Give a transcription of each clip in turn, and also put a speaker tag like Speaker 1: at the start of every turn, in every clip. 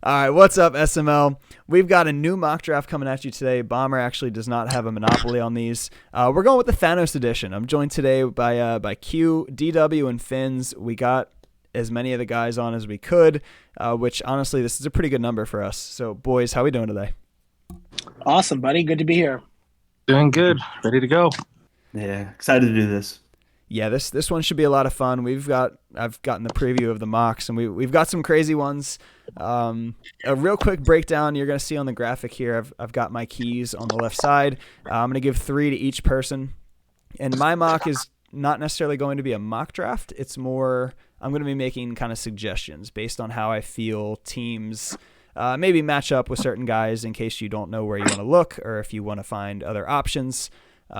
Speaker 1: All right, what's up, SML? We've got a new mock draft coming at you today. Bomber actually does not have a monopoly on these. We're going with the Thanos edition. I'm joined today by Q, DW, and Finz. We got as many of the guys on as we could, which honestly, this is a pretty good number for us. So, boys, how we doing today?
Speaker 2: Awesome, buddy. Good to be here.
Speaker 3: Doing good. Ready to go.
Speaker 4: Yeah, excited to do this.
Speaker 1: Yeah, this one should be a lot of fun. I've gotten the preview of the mocks, and we've got some crazy ones. A real quick breakdown you're going to see on the graphic here. I've got my keys on the left side. I'm going to give 3 to each person, and my mock is not necessarily going to be a mock draft. It's more I'm going to be making kind of suggestions based on how I feel teams maybe match up with certain guys in case you don't know where you want to look or if you want to find other options.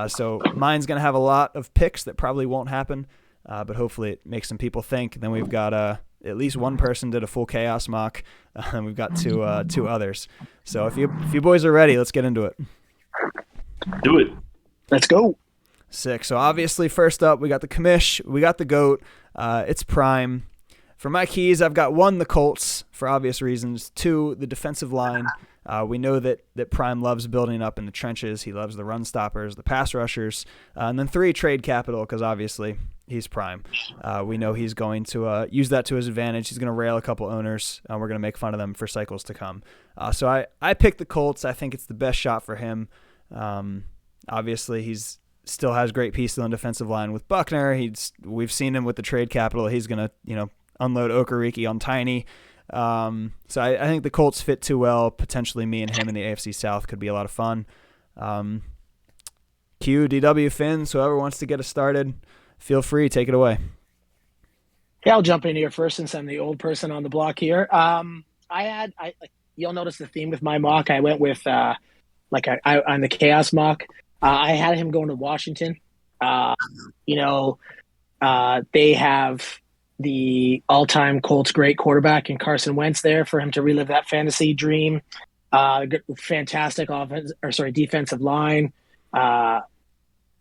Speaker 1: So mine's going to have a lot of picks that probably won't happen, but hopefully it makes some people think. Then we've got at least one person did a full chaos mock, and we've got two others. So if you boys are ready, let's get into it.
Speaker 4: Do it.
Speaker 2: Let's go.
Speaker 1: Sick. So obviously first up, we got the commish, we got the GOAT. It's Prime. For my keys, I've got 1, the Colts, for obvious reasons. 2, the defensive line. We know that Prime loves building up in the trenches. He loves the run stoppers, the pass rushers. And then 3, trade capital, because obviously he's Prime. We know he's going to use that to his advantage. He's going to rail a couple owners, and we're going to make fun of them for cycles to come. So I picked the Colts. I think it's the best shot for him. Obviously, he's still has great pieces on defensive line with Buckner. We've seen him with the trade capital. He's going to unload Okereke on Tiny. So I think the Colts fit too well. Potentially me and him in the AFC South could be a lot of fun. Q, DW, Finz, whoever wants to get us started, feel free. Take it away.
Speaker 2: Yeah, I'll jump in here first since I'm the old person on the block here. You'll notice the theme with my mock. I went with on the chaos mock. I had him going to Washington. They have the all-time Colts great quarterback in Carson Wentz there for him to relive that fantasy dream. Fantastic defensive line.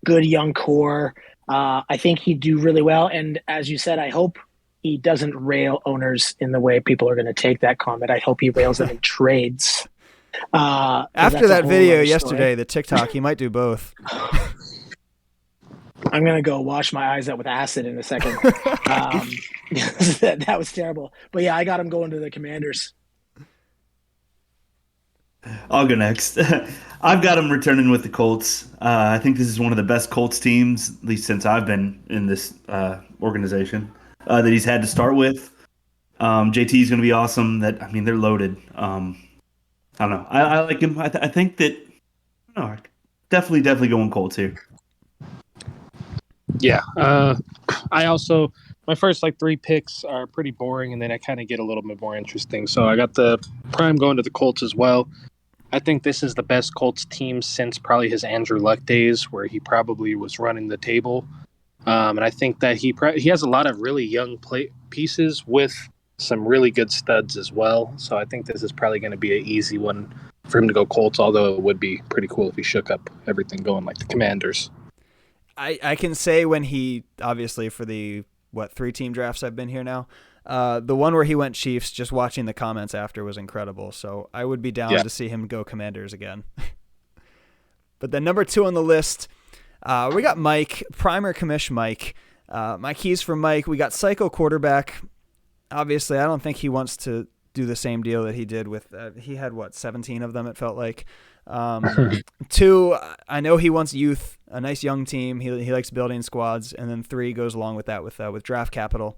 Speaker 2: Good young core. I think he'd do really well. And as you said, I hope he doesn't rail owners in the way people are going to take that comment. I hope he rails them in trades.
Speaker 1: After that video yesterday, the TikTok, he might do both.
Speaker 2: I'm going to go wash my eyes out with acid in a second. That was terrible. But yeah, I got him going to the Commanders.
Speaker 4: I'll go next. I've got him returning with the Colts. I think this is one of the best Colts teams, at least since I've been in this organization, that he's had to start with. JT is going to be awesome. They're loaded. I don't know. I like him. I think that definitely going Colts here.
Speaker 3: Yeah. My first 3 picks are pretty boring, and then I kind of get a little bit more interesting. So I got the Prime going to the Colts as well. I think this is the best Colts team since probably his Andrew Luck days, where he probably was running the table. And I think that he has a lot of really young pieces with some really good studs as well. So I think this is probably going to be an easy one for him to go Colts, although it would be pretty cool if he shook up everything going like the Commanders.
Speaker 1: I can say when he, obviously for the, 3-team drafts I've been here now, the one where he went Chiefs, just watching the comments after was incredible. So I would be down to see him go Commanders again. But then number 2 on the list, we got Mike, Primer Commish Mike. My keys for Mike, we got Psycho Quarterback. Obviously, I don't think he wants to do the same deal that he did with, he had 17 of them, it felt like. 2, I know he wants youth, a nice young team. He likes building squads, and then 3 goes along with that with draft capital.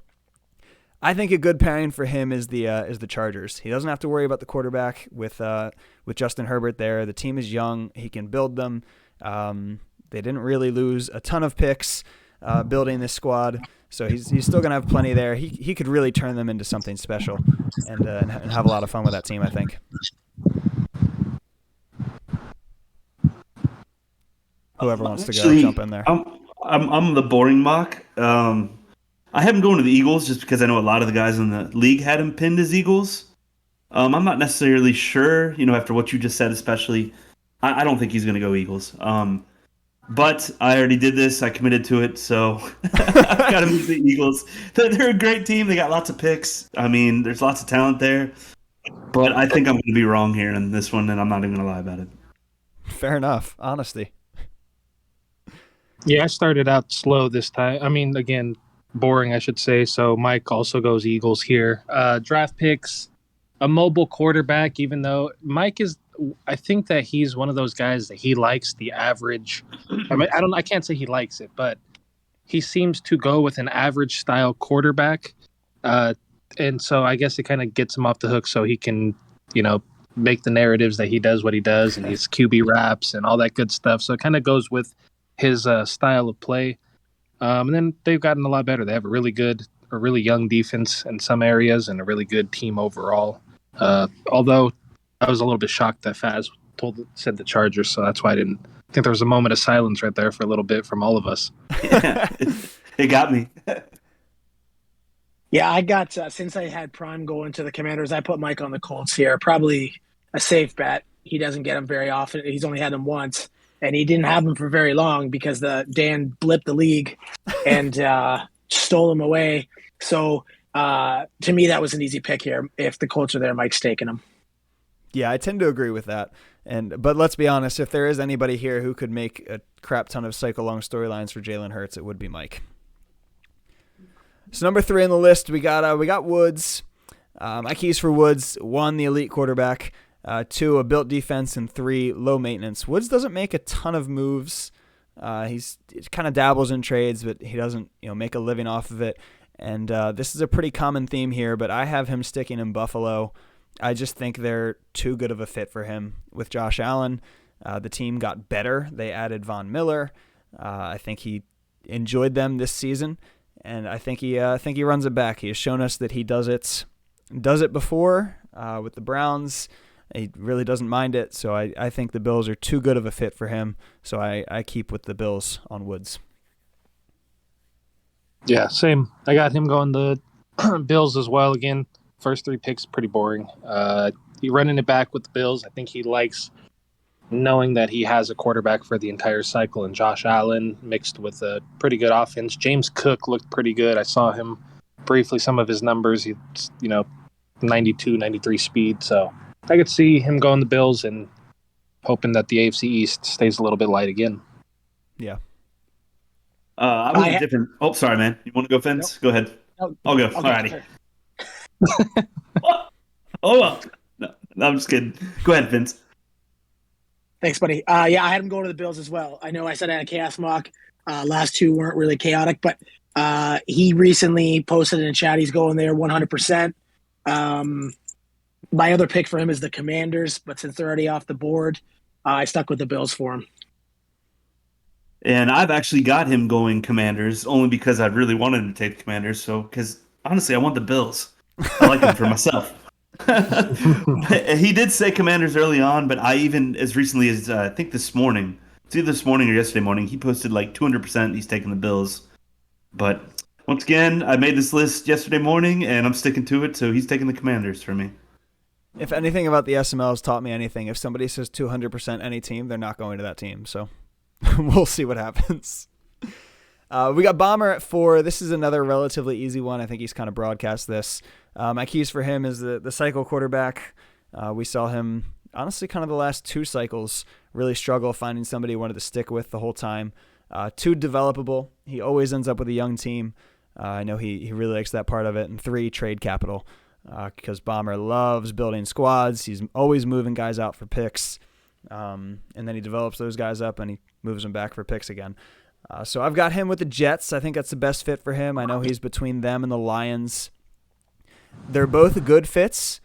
Speaker 1: I think a good pairing for him is the Chargers. He doesn't have to worry about the quarterback with Justin Herbert there. The team is young. He can build them. They didn't really lose a ton of picks building this squad, so he's still gonna have plenty there. He could really turn them into something special and have a lot of fun with that team, I think. Whoever wants to go, jump in there.
Speaker 4: I'm the boring mock. I have him going to the Eagles just because I know a lot of the guys in the league had him pinned as Eagles. I'm not necessarily sure, after what you just said, especially. I don't think he's going to go Eagles. But I already did this. I committed to it, so I've got to move the Eagles. They're a great team. They got lots of picks. There's lots of talent there. But I think I'm going to be wrong here in this one, and I'm not even going to lie about it.
Speaker 1: Fair enough. Honesty.
Speaker 3: Yeah, I started out slow this time. I mean, again, boring, I should say. So Mike also goes Eagles here. Draft picks, a mobile quarterback, even though Mike is, I think that he's one of those guys that he likes the average. I mean, I can't say he likes it, but he seems to go with an average style quarterback. And so I guess it kind of gets him off the hook so he can, make the narratives that he does what he does and his QB raps and all that good stuff. So it kind of goes with his style of play. And then they've gotten a lot better. They have a really young defense in some areas and a really good team overall. Although I was a little bit shocked that Fazz said the Chargers, so that's why I didn't think there was a moment of silence right there for a little bit from all of us.
Speaker 4: Yeah, it got me.
Speaker 2: Yeah, I got since I had Prime going to the Commanders, I put Mike on the Colts here. Probably a safe bet. He doesn't get him very often. He's only had him once, and he didn't have him for very long because Dan blipped the league and stole him away. So to me, that was an easy pick here. If the Colts are there, Mike's taking him.
Speaker 1: Yeah, I tend to agree with that. But let's be honest, if there is anybody here who could make a crap ton of cycle-long storylines for Jalen Hurts, it would be Mike. So number 3 on the list, we got Woods. My keys for Woods: 1, the elite quarterback; 2, a built defense; and 3, low maintenance. Woods doesn't make a ton of moves. He kind of dabbles in trades, but he doesn't make a living off of it. And this is a pretty common theme here, but I have him sticking in Buffalo. I just think they're too good of a fit for him. With Josh Allen, the team got better. They added Von Miller. I think he enjoyed them this season, and I think he runs it back. He has shown us that he does it before with the Browns. He really doesn't mind it, so I think the Bills are too good of a fit for him, so I keep with the Bills on Woods.
Speaker 3: Yeah, same. I got him going the Bills as well. Again, first 3 picks, pretty boring. He running it back with the Bills. I think he likes knowing that he has a quarterback for the entire cycle, and Josh Allen mixed with a pretty good offense. James Cook looked pretty good. I saw him briefly, some of his numbers. He's, 92, 93 speed. So I could see him going the Bills and hoping that the AFC East stays a little bit light again.
Speaker 1: Yeah.
Speaker 4: I was different. Oh, sorry, man. You want to go, Finz? Nope. Go ahead.
Speaker 2: Nope.
Speaker 4: I'll go. Alrighty. Oh, no, I'm just kidding. Go ahead, Finz.
Speaker 2: Thanks, buddy. Yeah, I had him going to the Bills as well. I know I said I had a chaos mock. Last 2 weren't really chaotic, but he recently posted in chat he's going there 100%. My other pick for him is the Commanders, but since they're already off the board, I stuck with the Bills for him.
Speaker 4: And I've actually got him going Commanders only because I really wanted him to take the Commanders. So, because honestly, I want the Bills. I like him for myself. He did say Commanders early on, but I even, as recently as I think this morning, it's either this morning or yesterday morning, he posted like 200% he's taking the Bills. But once again, I made this list yesterday morning, and I'm sticking to it, so he's taking the Commanders for me.
Speaker 1: If anything about the SML has taught me anything, if somebody says 200% any team, they're not going to that team. So we'll see what happens. We got Bomber at 4. This is another relatively easy one. I think he's kind of broadcast this. My keys for him is the cycle quarterback. We saw him, honestly, kind of the last 2 cycles really struggle finding somebody he wanted to stick with the whole time. 2, developable. He always ends up with a young team. I know he really likes that part of it. And 3, trade capital, because Bomber loves building squads. He's always moving guys out for picks. And then he develops those guys up and he moves them back for picks again. So I've got him with the Jets. I think that's the best fit for him. I know he's between them and the Lions. They're both good fits.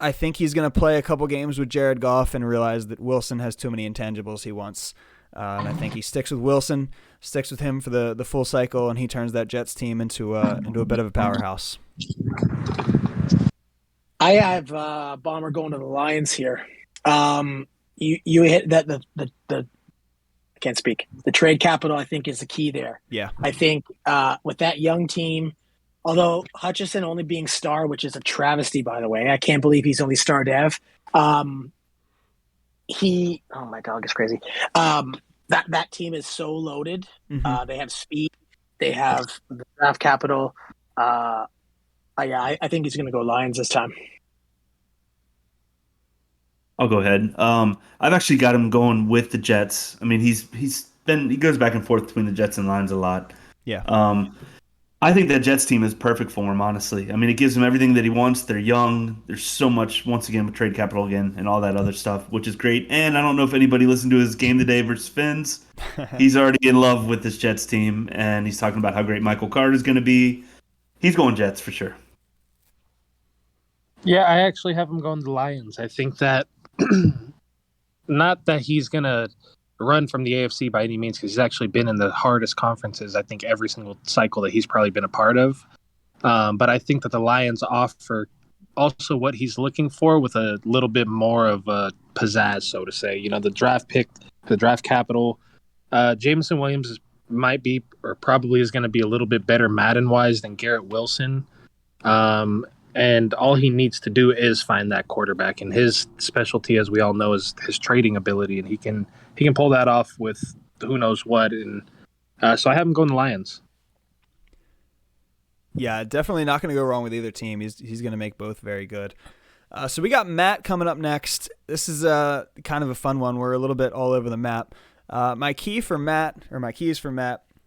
Speaker 1: I think he's going to play a couple games with Jared Goff and realize that Wilson has too many intangibles he wants. And I think he sticks with Wilson, sticks with him for the full cycle, and he turns that Jets team into a bit of a powerhouse.
Speaker 2: I have Bomber going to the Lions here. You hit that the I can't speak. The trade capital, I think, is the key there.
Speaker 1: Yeah.
Speaker 2: I think with that young team, although Hutchinson only being star, which is a travesty, by the way. I can't believe he's only star dev. Oh, my dog is crazy. That team is so loaded.
Speaker 1: Mm-hmm.
Speaker 2: They have speed. They have the draft capital. I think he's going to go Lions this time.
Speaker 4: I'll go ahead. I've actually got him going with the Jets. I mean, he goes back and forth between the Jets and Lions a lot.
Speaker 1: Yeah.
Speaker 4: Um, I think that Jets team is perfect for him, honestly. I mean, it gives him everything that he wants. They're young. There's so much, once again, with trade capital again and all that other stuff, which is great. And I don't know if anybody listened to his game today versus Finz. He's already in love with this Jets team, and he's talking about how great Michael Carter is going to be. He's going Jets for sure.
Speaker 3: Yeah, I actually have him going to the Lions. I think that not that he's going to run from the AFC by any means, because he's actually been in the hardest conferences, I think, every single cycle that he's probably been a part of. But I think that the Lions offer also what he's looking for with a little bit more of a pizzazz, so to say. You know, the draft pick, the draft capital. Jameson Williams might be, or probably is going to be a little bit better Madden-wise than Garrett Wilson. And all he needs to do is find that quarterback. And his specialty, as we all know, is his trading ability, and he can pull that off with who knows what. And so I have him going the Lions.
Speaker 1: Yeah, definitely not going to go wrong with either team. He's going to make both very good. So we got Matt coming up next. This is kind of a fun one. We're a little bit all over the map. My keys for Matt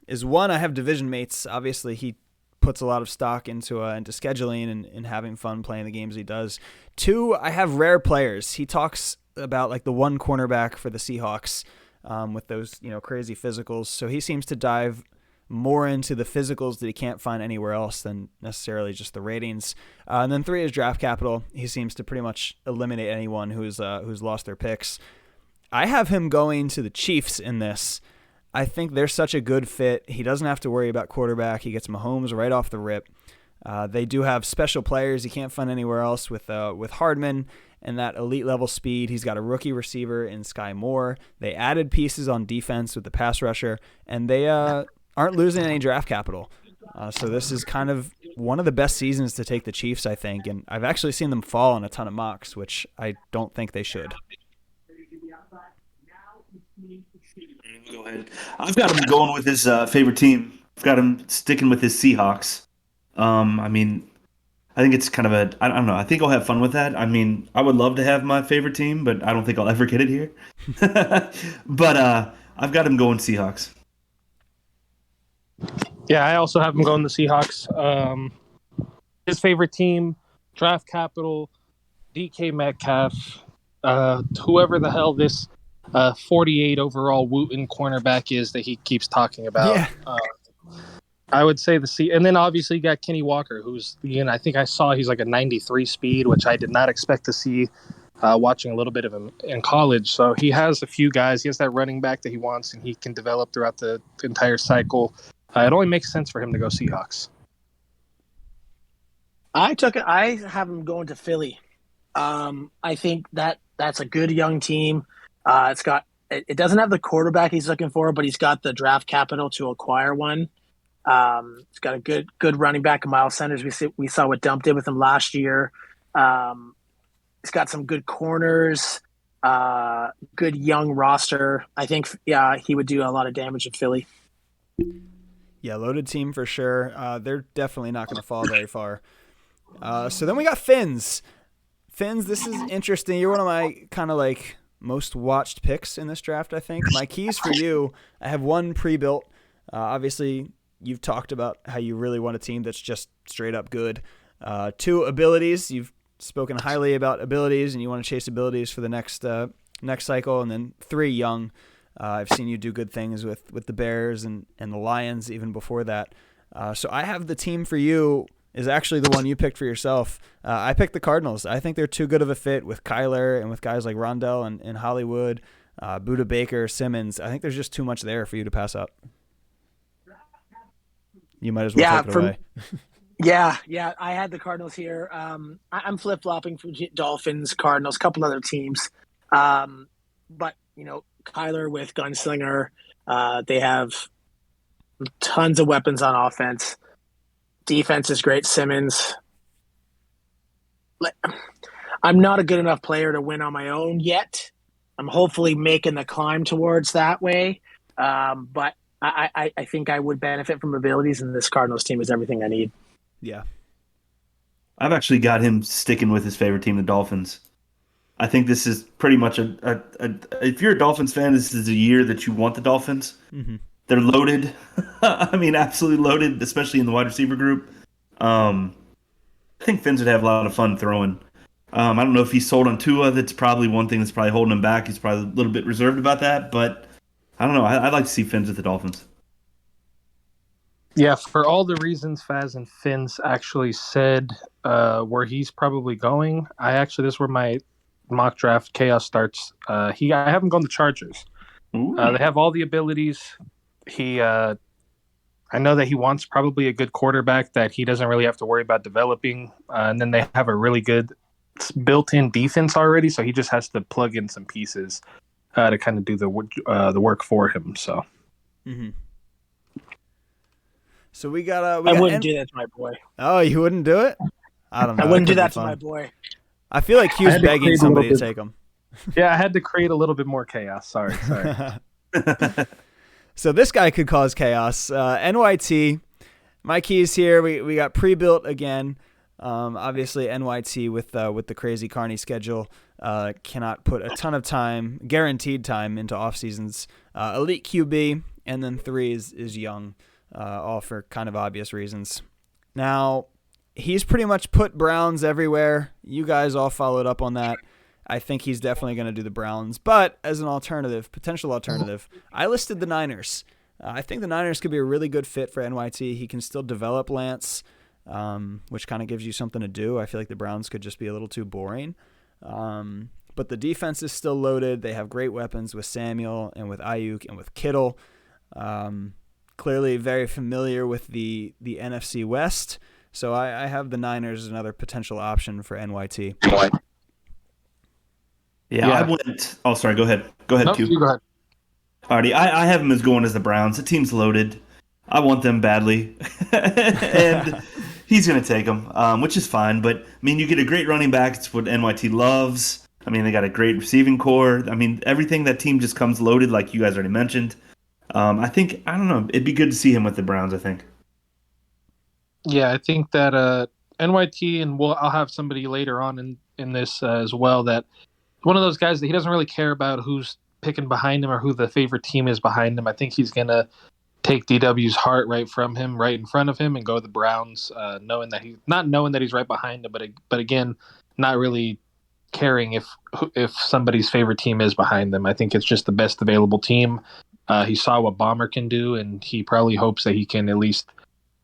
Speaker 1: is one, I have division mates. Obviously, he puts a lot of stock into scheduling and having fun playing the games he does. Two, I have rare players. He talks about like the one cornerback for the Seahawks with those crazy physicals. So he seems to dive more into the physicals that he can't find anywhere else than necessarily just the ratings. And then three is draft capital. He seems to pretty much eliminate anyone who's lost their picks. I have him going to the Chiefs in this. I think they're such a good fit. He doesn't have to worry about quarterback. He gets Mahomes right off the rip. They do have special players he can't find anywhere else with Hardman and that elite level speed. He's got a rookie receiver in Sky Moore. They added pieces on defense with the pass rusher, and they aren't losing any draft capital. So this is kind of one of the best seasons to take the Chiefs, I think. And I've actually seen them fall in a ton of mocks, which I don't think they should.
Speaker 4: Go ahead. I've got him going with his favorite team. I've got him sticking with his Seahawks. I mean, I think it's kind of I don't know. I think I'll have fun with that. I mean, I would love to have my favorite team, but I don't think I'll ever get it here. But I've got him going Seahawks.
Speaker 3: Yeah, I also have him going the Seahawks. His favorite team, draft capital, DK Metcalf, whoever the hell this 48 overall Wooten cornerback is that he keeps talking about.
Speaker 1: Yeah.
Speaker 3: I would say and then obviously you got Kenny Walker, who's, I think I saw he's like a 93 speed, which I did not expect to see watching a little bit of him in college. So he has a few guys. He has that running back that he wants, and he can develop throughout the entire cycle. It only makes sense for him to go Seahawks.
Speaker 2: I have him going to Philly. I think that's a good young team. It doesn't have the quarterback he's looking for, but he's got the draft capital to acquire one. It's got a good running back in Miles Sanders. We saw what Dump did with him last year. He's got some good corners, good young roster. I think he would do a lot of damage in Philly.
Speaker 1: Yeah, loaded team for sure. They're definitely not going to fall very far. So then we got Finz. Finz, this is interesting. You're one of my kind of like most watched picks in this draft, I think. My keys for you, I have one pre-built. Obviously, you've talked about how you really want a team that's just straight up good. Two, abilities. You've spoken highly about abilities, and you want to chase abilities for the next cycle. And then three, young. I've seen you do good things with the Bears and the Lions even before that. So I have the team for you is actually the one you picked for yourself. I picked the Cardinals. I think they're too good of a fit with Kyler and with guys like Rondell and Hollywood, Buda Baker, Simmons. I think there's just too much there for you to pass up. You might as well take it away.
Speaker 2: Yeah. I had the Cardinals here. I'm flip-flopping from Dolphins, Cardinals, a couple other teams. But, Kyler with Gunslinger, they have tons of weapons on offense. Defense is great. Simmons. I'm not a good enough player to win on my own yet. I'm hopefully making the climb towards that way. But I think I would benefit from abilities, and this Cardinals team is everything I need.
Speaker 1: Yeah.
Speaker 4: I've actually got him sticking with his favorite team, the Dolphins. I think this is pretty much if you're a Dolphins fan, this is a year that you want the Dolphins.
Speaker 1: Mm-hmm.
Speaker 4: They're loaded. I mean, absolutely loaded, especially in the wide receiver group. I think Finz would have a lot of fun throwing. I don't know if he's sold on Tua. That's probably one thing that's probably holding him back. He's probably a little bit reserved about that, but I don't know. I'd like to see Finz with the Dolphins.
Speaker 3: Yeah, for all the reasons Fazz and Finz actually said where he's probably going, this is where my mock draft chaos starts. I have him going the Chargers. They have all the abilities. I know that he wants probably a good quarterback that he doesn't really have to worry about developing, and then they have a really good built-in defense already, so he just has to plug in some pieces to kind of do the work for him. So.
Speaker 1: Mm-hmm. So we got.
Speaker 2: I wouldn't do that to my boy.
Speaker 1: Oh, you wouldn't do it? I don't know.
Speaker 2: I wouldn't do that to my boy.
Speaker 1: I feel like Q's begging somebody to take him.
Speaker 3: Yeah, I had to create a little bit more chaos. Sorry.
Speaker 1: So this guy could cause chaos. NYT, my keys here. We got pre-built again. Obviously, NYT with the crazy Carney schedule cannot put a ton of time, guaranteed time, into off seasons. Elite QB, and then 3 is Young, all for kind of obvious reasons. Now, he's pretty much put Browns everywhere. You guys all followed up on that. I think he's definitely going to do the Browns. But as an potential alternative, I listed the Niners. I think the Niners could be a really good fit for NYT. He can still develop Lance, which kind of gives you something to do. I feel like the Browns could just be a little too boring. But the defense is still loaded. They have great weapons with Samuel and with Ayuk and with Kittle. Clearly very familiar with the NFC West. So I have the Niners as another potential option for NYT.
Speaker 4: Yeah, I went. Oh, sorry. Go ahead. Q.
Speaker 3: You go ahead.
Speaker 4: Alrighty, I have him as going as the Browns. The team's loaded. I want them badly, and he's going to take them, which is fine. But I mean, you get a great running back. It's what NYT loves. I mean, they got a great receiving core. I mean, everything that team just comes loaded, like you guys already mentioned. I don't know. It'd be good to see him with the Browns, I think.
Speaker 3: Yeah, I think that NYT, and I'll have somebody later on in this as well, that one of those guys that he doesn't really care about who's picking behind him or who the favorite team is behind him. I think he's going to take DW's heart right from him, right in front of him, and go the Browns, knowing that he's right behind him, but again, not really caring if somebody's favorite team is behind them. I think it's just the best available team. He saw what Bomber can do, and he probably hopes that he can at least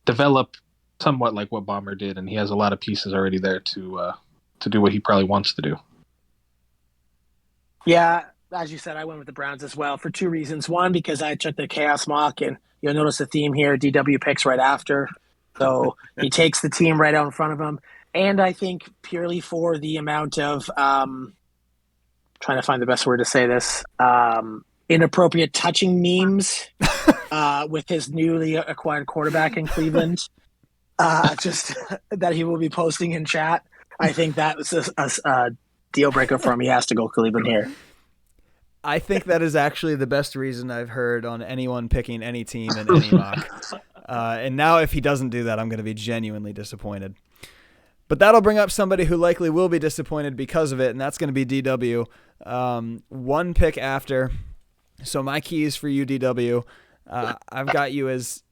Speaker 3: develop somewhat like what Bomber did, and he has a lot of pieces already there to do what he probably wants to do.
Speaker 2: Yeah, as you said, I went with the Browns as well for 2 reasons. One, because I took the Chaos Mock, and you'll notice the theme here, DW picks right after. So he takes the team right out in front of him. And I think purely for the amount of, trying to find the best word to say this, inappropriate touching memes with his newly acquired quarterback in Cleveland, just that he will be posting in chat. I think that was a deal breaker for him. He has to go Cleveland here.
Speaker 1: I think that is actually the best reason I've heard on anyone picking any team in any mock. And now if he doesn't do that, I'm going to be genuinely disappointed. But that'll bring up somebody who likely will be disappointed because of it, and that's going to be DW. 1 pick after. So my keys for you, DW. I've got you as,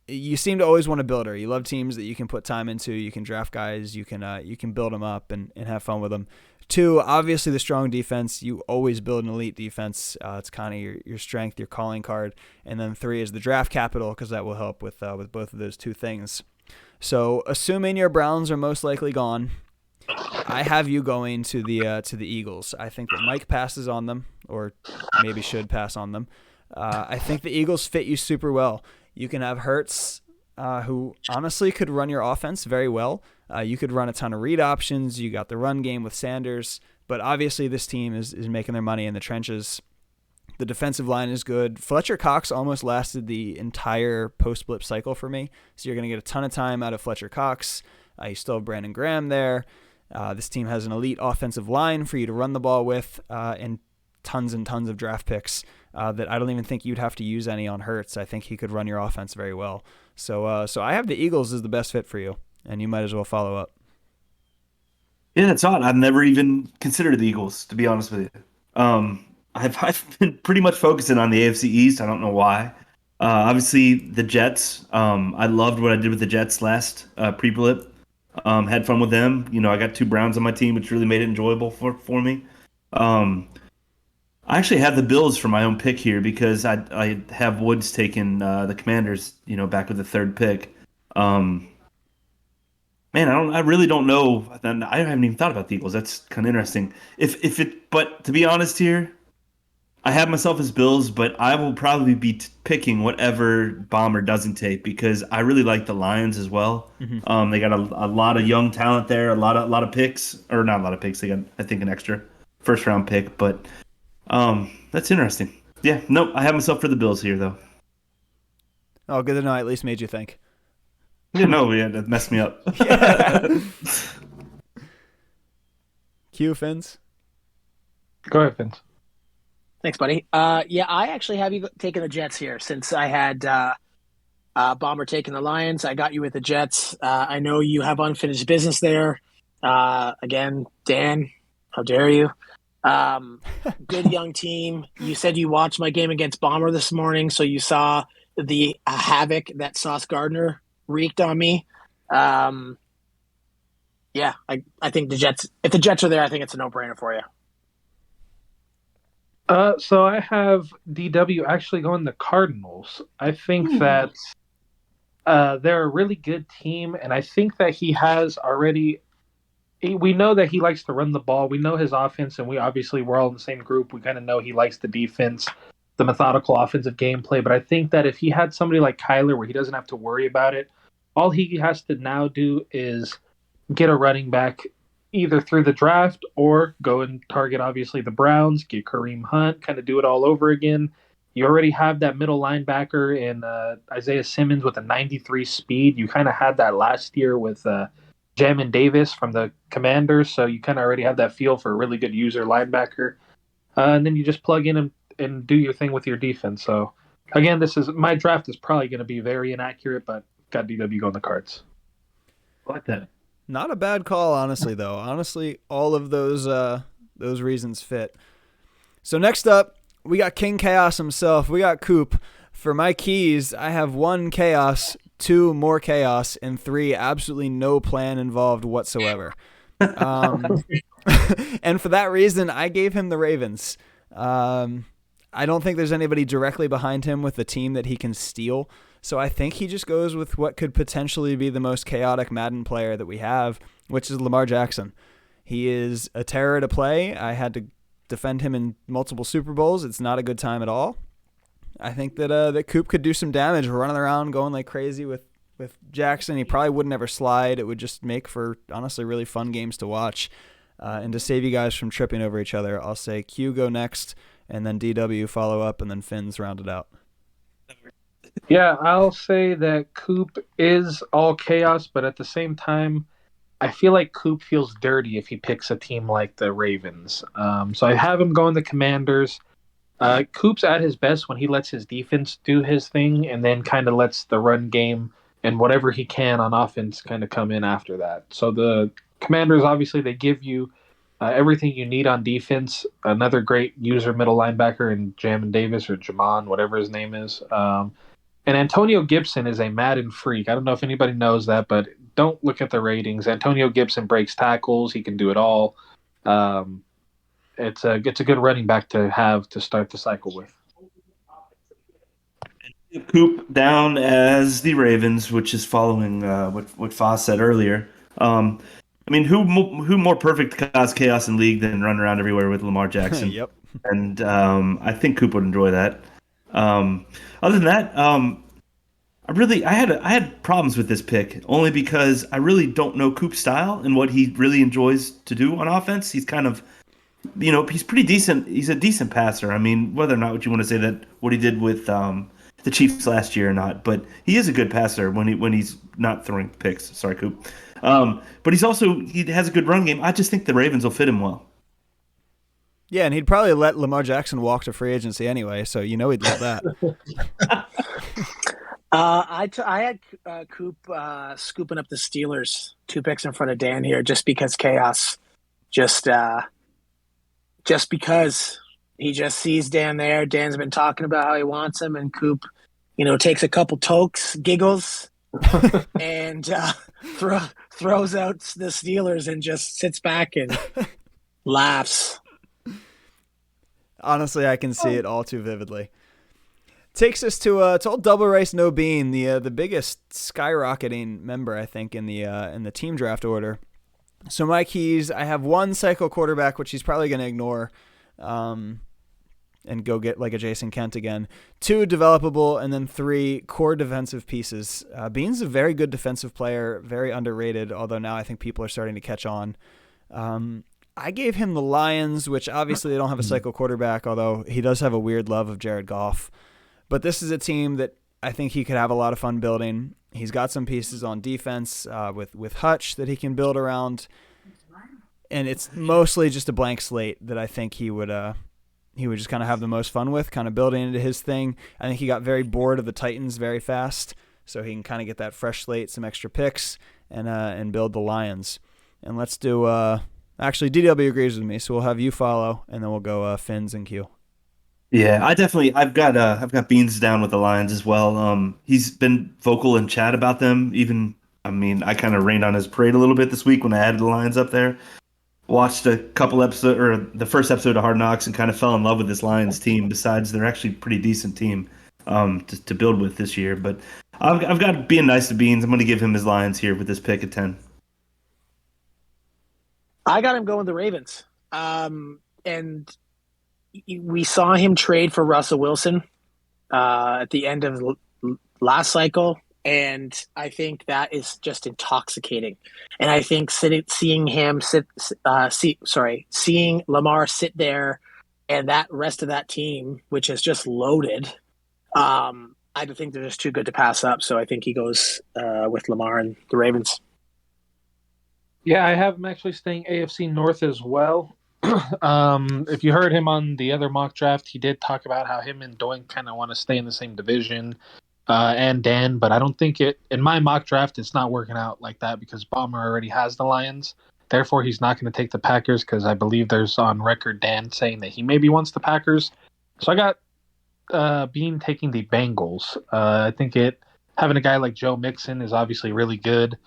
Speaker 1: you seem to always want a builder. You love teams that you can put time into. You can draft guys. You can build them up and have fun with them. 2, obviously the strong defense. You always build an elite defense. It's kind of your strength, your calling card. And then 3 is the draft capital, because that will help with both of those 2 things. So assuming your Browns are most likely gone, I have you going to the Eagles. I think that Mike passes on them, or maybe should pass on them. I think the Eagles fit you super well. You can have Hurts, who honestly could run your offense very well. You could run a ton of read options. You got the run game with Sanders. But obviously this team is making their money in the trenches. The defensive line is good. Fletcher Cox almost lasted the entire post-blip cycle for me. So you're going to get a ton of time out of Fletcher Cox. You still have Brandon Graham there. This team has an elite offensive line for you to run the ball with, and tons of draft picks that I don't even think you'd have to use any on Hurts. I think he could run your offense very well. So I have the Eagles as the best fit for you, and you might as well follow up.
Speaker 4: Yeah, that's odd. I've never even considered the Eagles, to be honest with you. I've been pretty much focusing on the AFC East. I don't know why. Obviously, the Jets. I loved what I did with the Jets last pre-blip. Had fun with them. I got two Browns on my team, which really made it enjoyable for me. Um, I actually have the Bills for my own pick here because I have Woods taking the Commanders. Back with the third pick. Um, Man, I really don't know. I haven't even thought about the Eagles. That's kind of interesting. But to be honest here, I have myself as Bills, but I will probably be picking whatever Bomber doesn't take because I really like the Lions as well. They got a lot of young talent there, a lot of picks, or not a lot of picks. They got, I think, an extra first round pick, but that's interesting. Yeah, nope. I have myself for the Bills here though.
Speaker 1: Oh, good to know. I at least made you think.
Speaker 4: Yeah, no, that messed me up.
Speaker 1: Q, Finz.
Speaker 3: Go ahead, Finz.
Speaker 2: Thanks, buddy. Yeah, I actually have you taking the Jets here since I had Bomber taking the Lions. I got you with the Jets. I know you have unfinished business there. Again, Dan, how dare you? Good young team. You said you watched my game against Bomber this morning, so you saw the havoc that Sauce Gardner wreaked on me. Yeah, I think the Jets, if the Jets are there, I think it's a no-brainer for you.
Speaker 3: So I have DW actually going the Cardinals. I think that they're a really good team, and I think that he has already. We know that he likes to run the ball. We know his offense, and we're all in the same group. We kind of know he likes the defense, the methodical offensive gameplay. But I think that if he had somebody like Kyler where he doesn't have to worry about it, all he has to now do is get a running back either through the draft or go and target, obviously, the Browns, get Kareem Hunt, kind of do it all over again. You already have that middle linebacker in Isaiah Simmons with a 93 speed. You kind of had that last year with Jamin Davis from the Commanders, so you kind of already have that feel for a really good user linebacker. And then you just plug in and do your thing with your defense. So, again, my draft is probably going to be very inaccurate, but got DW going the Cards.
Speaker 4: I like that.
Speaker 1: Not a bad call, honestly, though. Honestly, all of those reasons fit. So next up, we got King Chaos himself. We got Coop. For my keys, I have 1 Chaos, 2 more Chaos, and 3 absolutely no plan involved whatsoever. And for that reason, I gave him the Ravens. I don't think there's anybody directly behind him with a team that he can steal. So I think he just goes with what could potentially be the most chaotic Madden player that we have, which is Lamar Jackson. He is a terror to play. I had to defend him in multiple Super Bowls. It's not a good time at all. I think that Coop could do some damage running around going like crazy with Jackson. He probably wouldn't ever slide. It would just make for, honestly, really fun games to watch. And to save you guys from tripping over each other, I'll say Q go next, and then DW follow up, and then Finz round it out.
Speaker 3: Yeah, I'll say that Coop is all chaos, but at the same time, I feel like Coop feels dirty if he picks a team like the Ravens. So I have him going the Commanders. Coop's at his best when he lets his defense do his thing and then kind of lets the run game and whatever he can on offense kind of come in after that. So the Commanders, obviously, they give you everything you need on defense. Another great user middle linebacker in Jamin Davis or Jamon, whatever his name is. And Antonio Gibson is a Madden freak. I don't know if anybody knows that, but don't look at the ratings. Antonio Gibson breaks tackles. He can do it all. It's a good running back to have to start the cycle with.
Speaker 4: Coop down as the Ravens, which is following what Fazz said earlier. I mean, who more perfect to cause chaos in league than run around everywhere with Lamar Jackson?
Speaker 1: Yep.
Speaker 4: And I think Coop would enjoy that. Other than that, I had problems with this pick only because I really don't know Coop's style and what he really enjoys to do on offense. He's kind of, he's pretty decent. He's a decent passer. I mean, whether or not what you want to say that what he did with the Chiefs last year or not, but he is a good passer when he's not throwing picks. Sorry, Coop. But he has a good run game. I just think the Ravens will fit him well.
Speaker 1: Yeah, and he'd probably let Lamar Jackson walk to free agency anyway, so he'd love that.
Speaker 2: I had Coop scooping up the Steelers 2 picks in front of Dan here just because chaos. just because he just sees Dan there. Dan's been talking about how he wants him, and Coop, takes a couple tokes, giggles, and throws out the Steelers and just sits back and laughs.
Speaker 1: Honestly, I can see it all too vividly. Takes us to old Double Rice No Bean, the biggest skyrocketing member, I think, in the team draft order. So my keys, I have one cycle quarterback, which he's probably going to ignore, and go get like a Jason Kent again. 2 developable, and then 3 core defensive pieces. Bean's a very good defensive player, very underrated, although now I think people are starting to catch on. I gave him the Lions, which obviously they don't have a cycle quarterback, although he does have a weird love of Jared Goff. But this is a team that I think he could have a lot of fun building. He's got some pieces on defense with Hutch that he can build around, and it's mostly just a blank slate that I think he would just kind of have the most fun with, kind of building into his thing. I think he got very bored of the Titans very fast, so he can kind of get that fresh slate, some extra picks, and build the Lions. And let's do actually DW agrees with me, so we'll have you follow, and then we'll go Finz and Q.
Speaker 4: Yeah, I've got Beans down with the Lions as well. He's been vocal in chat about them. I kind of rained on his parade a little bit this week when I added the Lions up there. Watched a couple episodes, or the first episode of Hard Knocks, and kind of fell in love with this Lions team. Besides, they're actually a pretty decent team to build with this year. But I've got being nice to Beans. I'm going to give him his Lions here with this pick at 10.
Speaker 2: I got him going the Ravens. And we saw him trade for Russell Wilson at the end of last cycle, and I think that is just intoxicating. And I think seeing Lamar sit there, and that rest of that team, which is just loaded, I think they're just too good to pass up. So I think he goes with Lamar and the Ravens.
Speaker 3: Yeah, I have him actually staying AFC North as well. If you heard him on the other mock draft, he did talk about how him and Doink kind of want to stay in the same division, and Dan, but I don't think in my mock draft, it's not working out like that because Ballmer already has the Lions. Therefore, he's not going to take the Packers because I believe there's on record Dan saying that he maybe wants the Packers. So I got Bean taking the Bengals. I think having a guy like Joe Mixon is obviously really good.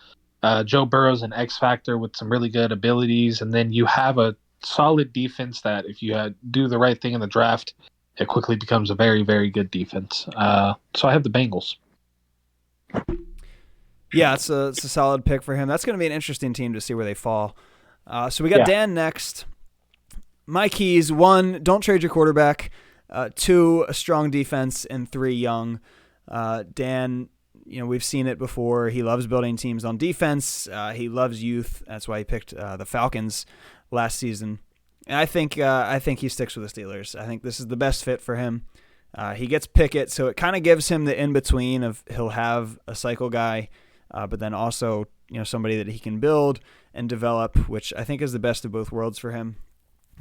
Speaker 3: Joe Burrow's an X factor with some really good abilities, and then you have a solid defense that if you do the right thing in the draft, it quickly becomes a very, very good defense. So I have the Bengals.
Speaker 1: Yeah, it's a solid pick for him. That's going to be an interesting team to see where they fall. So we got Dan next. My keys: 1, don't trade your quarterback. 2, a strong defense, and 3, young. Dan, we've seen it before. He loves building teams on defense. He loves youth. That's why he picked the Falcons last season. And I think he sticks with the Steelers. I think this is the best fit for him. He gets Pickett, so it kind of gives him the in-between of he'll have a cycle guy, but then also somebody that he can build and develop, which I think is the best of both worlds for him.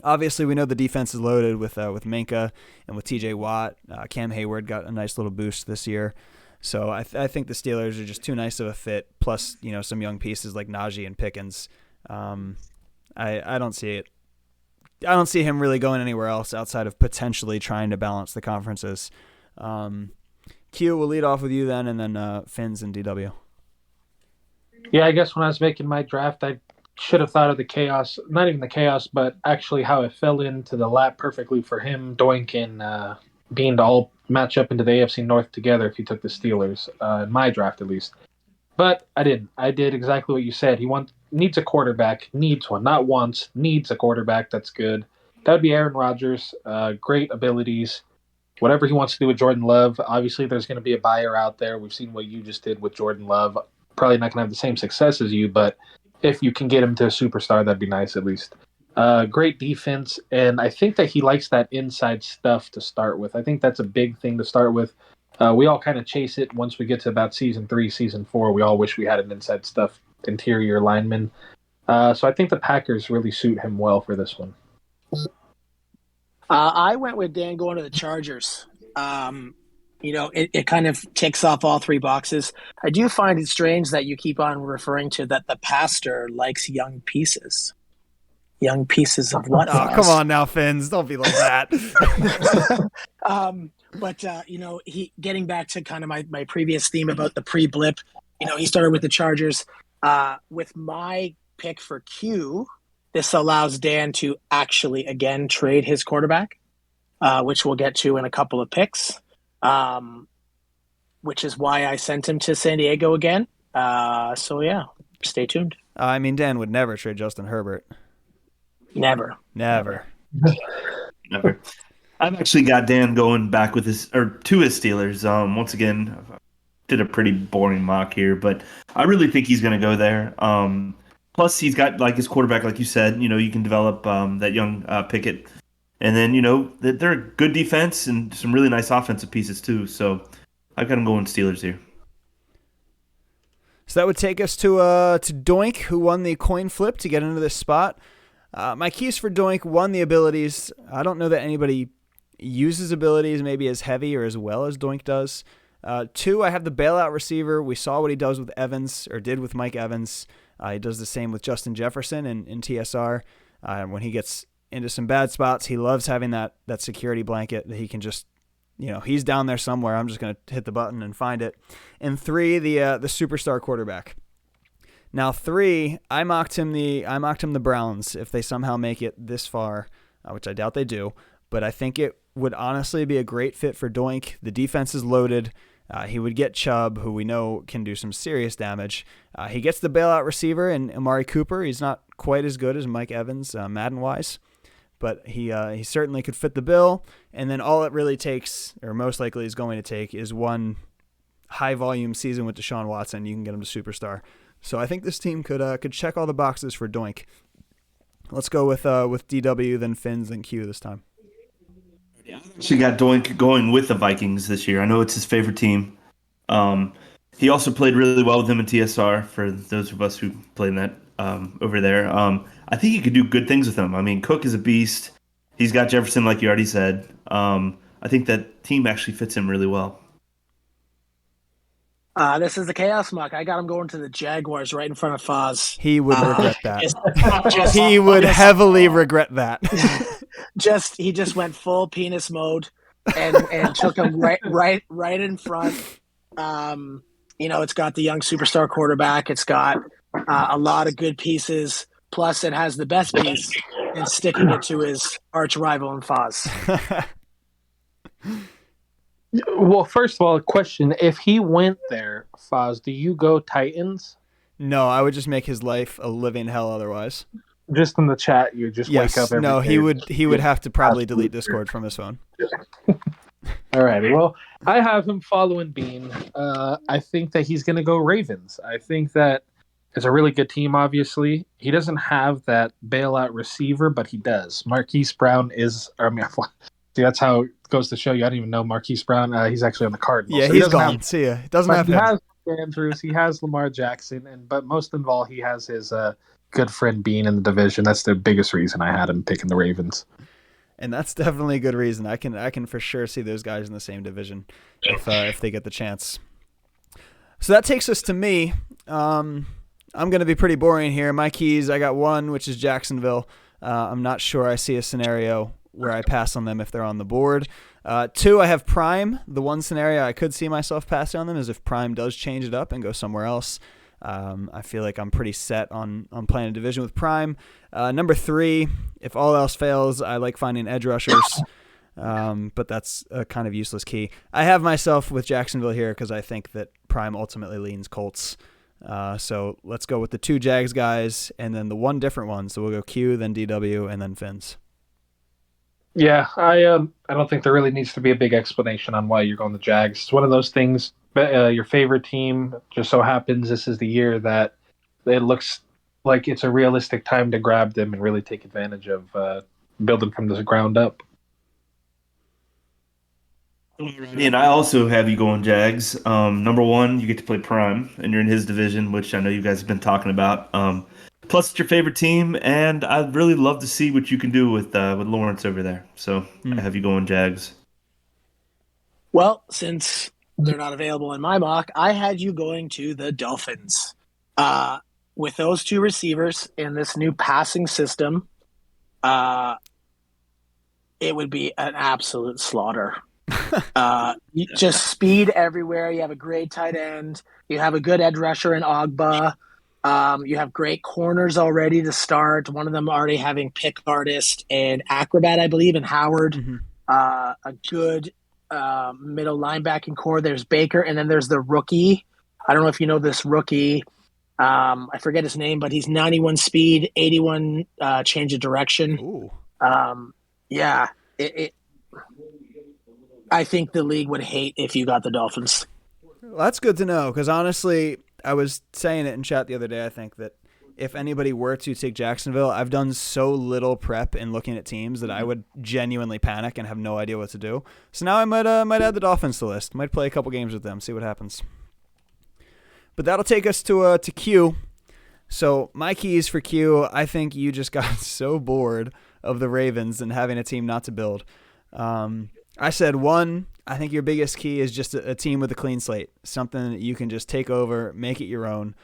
Speaker 1: Obviously, we know the defense is loaded with Minka and with T.J. Watt. Cam Hayward got a nice little boost this year. So I think the Steelers are just too nice of a fit, plus some young pieces like Najee and Pickens. I don't see it. I don't see him really going anywhere else outside of potentially trying to balance the conferences. Q, we'll lead off with you then, and then Finz and DW.
Speaker 3: Yeah, I guess when I was making my draft, I should have thought of the chaos, not even the chaos, but actually how it fell into the lap perfectly for him, Doink and Bean to all match up into the AFC North together if he took the Steelers, in my draft at least. But I didn't. I did exactly what you said. He needs a quarterback, needs one, not wants, needs a quarterback that's good. That would be Aaron Rodgers, great abilities. Whatever he wants to do with Jordan Love, obviously there's going to be a buyer out there. We've seen what you just did with Jordan Love. Probably not going to have the same success as you, but if you can get him to a superstar, that'd be nice at least. Great defense, and I think that he likes that inside stuff to start with. I think that's a big thing to start with. We all kind of chase it once we get to about season 3, season 4. We all wish we had an inside stuff interior lineman. So I think the Packers really suit him well for this one.
Speaker 2: I went with Dan going to the Chargers. It kind of ticks off all 3 boxes. I do find it strange that you keep on referring to that the pastor likes young pieces. young pieces of what?
Speaker 1: Oh, come on now, Finz. Don't be like that.
Speaker 2: But he getting back to kind of my previous theme about the pre-blip. He started with the Chargers. With my pick for Q, this allows Dan to actually again trade his quarterback, which we'll get to in a couple of picks. Which is why I sent him to San Diego again. So yeah, stay tuned.
Speaker 1: I mean, Dan would never trade Justin Herbert.
Speaker 2: Never.
Speaker 4: I've actually got Dan going back to his Steelers. Once again, did a pretty boring mock here, but I really think he's going to go there. Plus, he's got like his quarterback, like you said. You can develop that young Pickett, and then they're a good defense and some really nice offensive pieces too. So I got him going Steelers here.
Speaker 1: So that would take us to Doink, who won the coin flip to get into this spot. My keys for Doink, one, the abilities. I don't know that anybody uses abilities maybe as heavy or as well as Doink does. Two, I have the bailout receiver. We saw what he does with Evans, or did with Mike Evans. He does the same with Justin Jefferson in TSR. When he gets into some bad spots, he loves having that security blanket that he can just, he's down there somewhere. I'm just going to hit the button and find it. And three, the superstar quarterback. Now, three, I mocked him the Browns if they somehow make it this far, which I doubt they do. But I think it would honestly be a great fit for Doink. The defense is loaded. He would get Chubb, who we know can do some serious damage. He gets the bailout receiver in Amari Cooper. He's not quite as good as Mike Evans, Madden-wise, but he certainly could fit the bill. And then all it really takes, or most likely is going to take, is one high-volume season with Deshaun Watson. You can get him to superstar. So I think this team could check all the boxes for Doink. Let's go with DW, then Finz, then Q this time.
Speaker 4: Yeah, I've actually got Doink going with the Vikings this year. I know it's his favorite team. He also played really well with them in TSR, for those of us who played in that over there. I think he could do good things with them. I mean, Cook is a beast. He's got Jefferson, like you already said. I think that team actually fits him really well.
Speaker 2: This is the Chaos Mock. I got him going to the Jaguars right in front of Fazz.
Speaker 1: He would regret that. He would heavily regret that.
Speaker 2: He just went full penis mode and took him right in front. It's got the young superstar quarterback. It's got a lot of good pieces. Plus, it has the best piece in sticking it to his arch rival in Fazz.
Speaker 3: Well, first of all, a question. If he went there, Fazz, do you go Titans?
Speaker 1: No, I would just make his life a living hell otherwise.
Speaker 3: Just in the chat, you just wake up every day.
Speaker 1: No, he would have to probably delete Discord from his phone.
Speaker 3: All right. Well, I have him following Bean. I think that he's going to go Ravens. I think that it's a really good team, obviously. He doesn't have that bailout receiver, but he does. Marquis Brown is... See, that's how it goes to show you. I didn't even know Marquis Brown. He's actually on the Cardinals.
Speaker 1: Yeah, so he's gone. See ya. It doesn't have him.
Speaker 3: He has Andrews. He has Lamar Jackson. But most of all, he has his good friend Bean in the division. That's the biggest reason I had him picking the Ravens.
Speaker 1: And that's definitely a good reason. I can for sure see those guys in the same division if they get the chance. So that takes us to me. I'm going to be pretty boring here. My keys, I got one, which is Jacksonville. I'm not sure I see a scenario where I pass on them if they're on the board. Two, I have Prime. The one scenario I could see myself passing on them is if Prime does change it up and go somewhere else. I feel like I'm pretty set on playing a division with Prime. Number three, if all else fails, I like finding edge rushers, but that's a kind of useless key. I have myself with Jacksonville here because I think that Prime ultimately leans Colts. So let's go with the two Jags guys and then the one different one. So we'll go Q, then DW, and then Finz.
Speaker 3: Yeah, I don't think there really needs to be a big explanation on why you're going the Jags. It's one of those things. Your favorite team just so happens this is the year that it looks like it's a realistic time to grab them and really take advantage of building from the ground up.
Speaker 4: And I also have you going Jags. Number one, you get to play Prime, and you're in his division, which I know you guys have been talking about. Plus, it's your favorite team, and I'd really love to see what you can do with Lawrence over there. So I have you going Jags.
Speaker 2: Well, since they're not available in my mock, I had you going to the Dolphins. With those two receivers in this new passing system, it would be an absolute slaughter. Just speed everywhere. You have a great tight end. You have a good edge rusher in Ogba. You have great corners already to start. One of them already having pick artist and acrobat, I believe, and Howard.
Speaker 1: Mm-hmm.
Speaker 2: A good middle linebacking core. There's Baker, and then there's the rookie. I don't know if you know this rookie. I forget his name, but he's 91 speed, 81 change of direction.
Speaker 1: Ooh.
Speaker 2: Yeah. I think the league would hate if you got the Dolphins.
Speaker 1: Well, that's good to know, because honestly, I was saying it in chat the other day, I think that if anybody were to take Jacksonville, I've done so little prep in looking at teams that I would genuinely panic and have no idea what to do. So now I might add the Dolphins to the list. Might play a couple games with them, see what happens. But that'll take us to Q. So my keys for Q, I think you just got so bored of the Ravens and having a team not to build. I said 1, I think your biggest key is just a team with a clean slate, something that you can just take over, make it your own.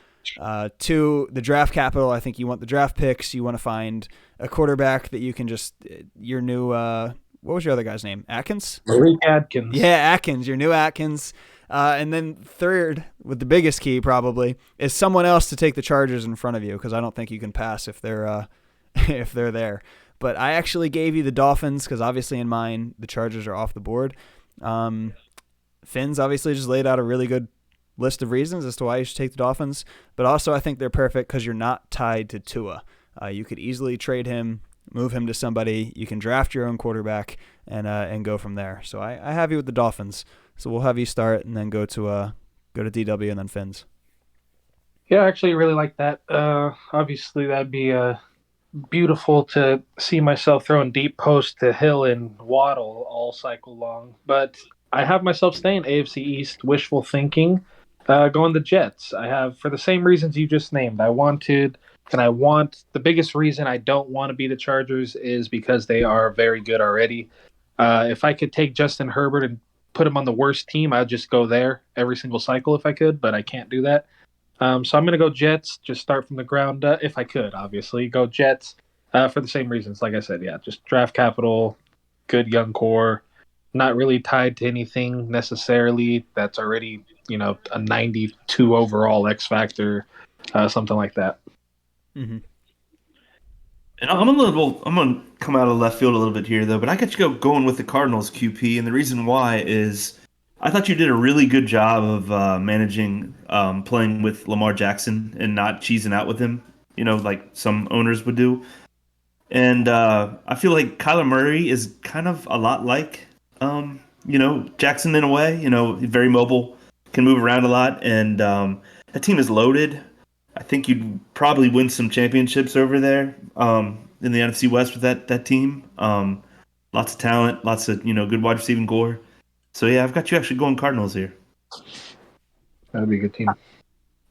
Speaker 1: 2, the draft capital. I think you want the draft picks. You want to find a quarterback that you can just your new what was your other guy's name? Atkins?
Speaker 3: Atkins.
Speaker 1: Yeah, Atkins, your new Atkins. And then 3rd, with the biggest key probably, is someone else to take the Chargers in front of you, because I don't think you can pass if they're if they're there. But I actually gave you the Dolphins because obviously in mine the Chargers are off the board. Finz obviously just laid out a really good list of reasons as to why you should take the Dolphins, but also I think they're perfect because you're not tied to Tua. You could easily trade him, move him to somebody. You can draft your own quarterback and go from there. So I have you with the Dolphins. So we'll have you start and then go to DW and then Finz.
Speaker 3: Yeah, I actually really like that. Obviously, that'd be beautiful to see myself throwing deep post to Hill and Waddle all cycle long. But I have myself staying AFC East, wishful thinking, going the Jets. I have, for the same reasons you just named. The biggest reason I don't want to be the Chargers is because they are very good already. If I could take Justin Herbert and put him on the worst team, I'd just go there every single cycle if I could, but I can't do that. So I'm going to go Jets, just start from the ground up, if I could, obviously. Go Jets for the same reasons. Like I said, yeah, just draft capital, good young core, not really tied to anything necessarily that's already, a 92 overall X factor, something like that.
Speaker 1: Mm-hmm.
Speaker 4: And I'm going to come out of left field a little bit here, though, but I got you going with the Cardinals QP, and the reason why is I thought you did a really good job of managing playing with Lamar Jackson and not cheesing out with him, like some owners would do. And I feel like Kyler Murray is kind of a lot like, Jackson in a way. He's very mobile, can move around a lot, and that team is loaded. I think you'd probably win some championships over there in the NFC West with that team. Lots of talent, lots of good wide receiving core. So yeah, I've got you actually going Cardinals here.
Speaker 3: That'd be a good team.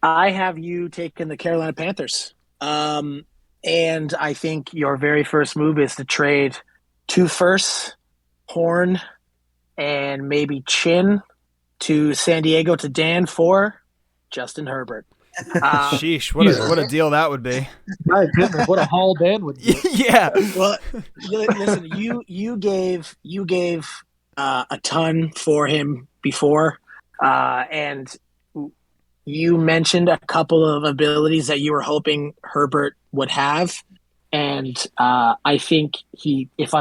Speaker 2: I have you taking the Carolina Panthers. And I think your very first move is to trade 2 firsts, Horn, and maybe Chin to San Diego to Dan for Justin Herbert.
Speaker 1: Sheesh, what a deal that would be.
Speaker 3: My goodness, what a haul Dan would be.
Speaker 1: Yeah.
Speaker 2: Well, listen, you gave a ton for him before, and you mentioned a couple of abilities that you were hoping Herbert would have, and I think if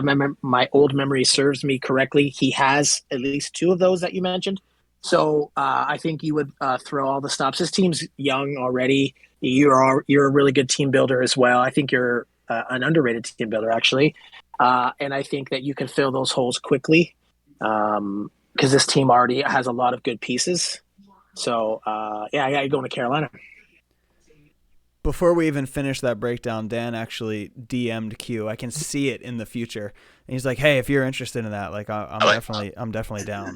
Speaker 2: my old memory serves me correctly, he has at least 2 of those that you mentioned. So I think you would throw all the stops. This team's young already. You're a really good team builder as well. I think you're an underrated team builder, actually. And I think that you can fill those holes quickly because this team already has a lot of good pieces. So, I got you going to Carolina.
Speaker 1: Before we even finish that breakdown, Dan actually DM'd Q. I can see it in the future. And he's like, "Hey, if you're interested in that, like, I'm definitely down."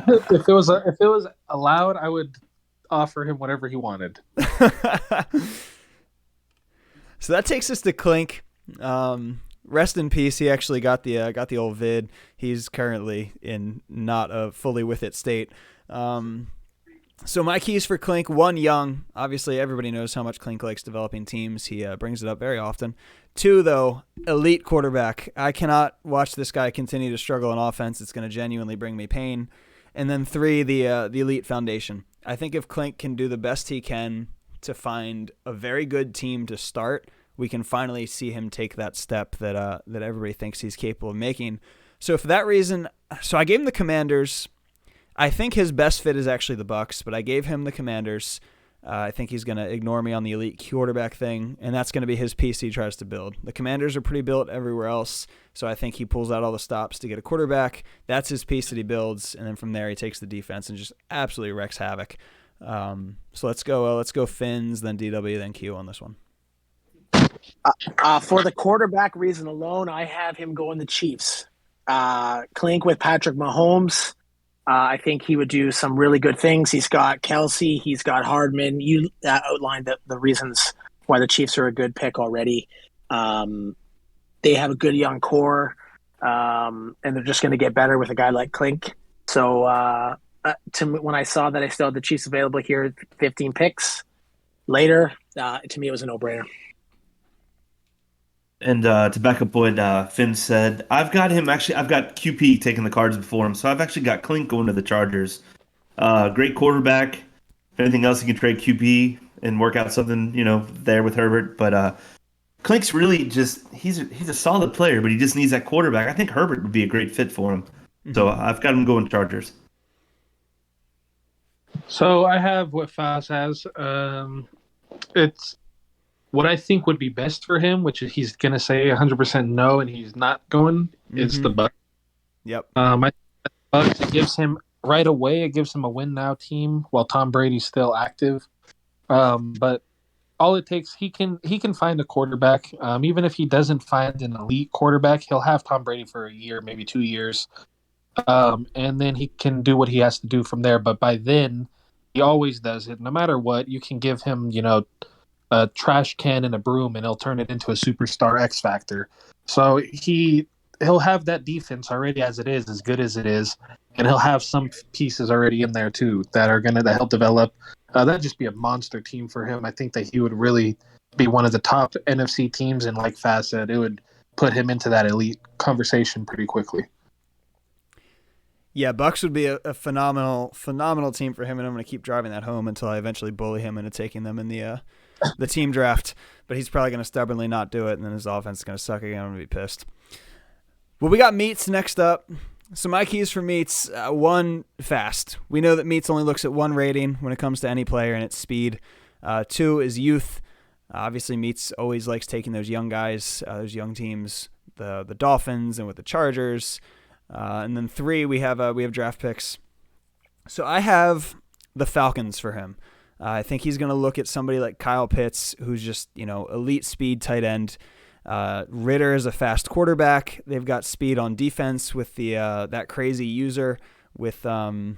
Speaker 3: If it was allowed, I would offer him whatever he wanted.
Speaker 1: So that takes us to Clink. Rest in peace. He actually got the old vid. He's currently in not a fully with it state. So my keys for Klink: 1, young. Obviously, everybody knows how much Klink likes developing teams. He brings it up very often. 2, though, elite quarterback. I cannot watch this guy continue to struggle in offense. It's going to genuinely bring me pain. And then 3, the elite foundation. I think if Klink can do the best he can to find a very good team to start, we can finally see him take that step that everybody thinks he's capable of making. So for that reason, I gave him the Commanders. I think his best fit is actually the Bucs, but I gave him the Commanders. I think he's going to ignore me on the elite quarterback thing, and that's going to be his piece he tries to build. The Commanders are pretty built everywhere else, so I think he pulls out all the stops to get a quarterback. That's his piece that he builds, and then from there he takes the defense and just absolutely wrecks havoc. So let's go Finz, then DW, then Q on this one.
Speaker 2: For the quarterback reason alone, I have him going the Chiefs. Klink with Patrick Mahomes. I think he would do some really good things. He's got Kelsey. He's got Hardman. You outlined the reasons why the Chiefs are a good pick already. They have a good young core, and they're just going to get better with a guy like Klink. So when I saw that I still had the Chiefs available here, 15 picks later, to me it was a no-brainer.
Speaker 4: And to back up what Finn said, I've got QP taking the Cards before him, so I've actually got Klink going to the Chargers. Great quarterback. If anything else, you can trade QP and work out something, there with Herbert. But Klink's really he's a solid player, but he just needs that quarterback. I think Herbert would be a great fit for him. Mm-hmm. So I've got him going Chargers.
Speaker 3: So I have what Fazz has. It's what I think would be best for him, which he's going to say 100% no, and he's not going, is the Bucs.
Speaker 1: Yep.
Speaker 3: I think the Bucs, it gives him right away, it gives him a win now team while Tom Brady's still active. But all it takes, he can find a quarterback. Even if he doesn't find an elite quarterback, he'll have Tom Brady for a year, maybe 2 years. And then he can do what he has to do from there. But by then, he always does it. No matter what, you can give him, a trash can and a broom, and he'll turn it into a superstar X Factor. So he'll have that defense already as it is, as good as it is, and he'll have some pieces already in there too that are going to help develop. That'd just be a monster team for him. I think that he would really be one of the top NFC teams, and like Faz said, it would put him into that elite conversation pretty quickly.
Speaker 1: Yeah, Bucs would be a phenomenal team for him, and I'm going to keep driving that home until I eventually bully him into taking them in the team draft. But he's probably going to stubbornly not do it, and then his offense is going to suck again. I'm going to be pissed. Well, we got Meats next up. So my keys for Meats: 1, fast. We know that Meats only looks at 1 rating when it comes to any player, and it's speed. 2 is youth. Obviously, Meats always likes taking those young guys, those young teams, the Dolphins, and with the Chargers. And then 3, we have draft picks. So I have the Falcons for him. I think he's going to look at somebody like Kyle Pitts, who's just, elite speed tight end. Ritter is a fast quarterback. They've got speed on defense with the that crazy user with the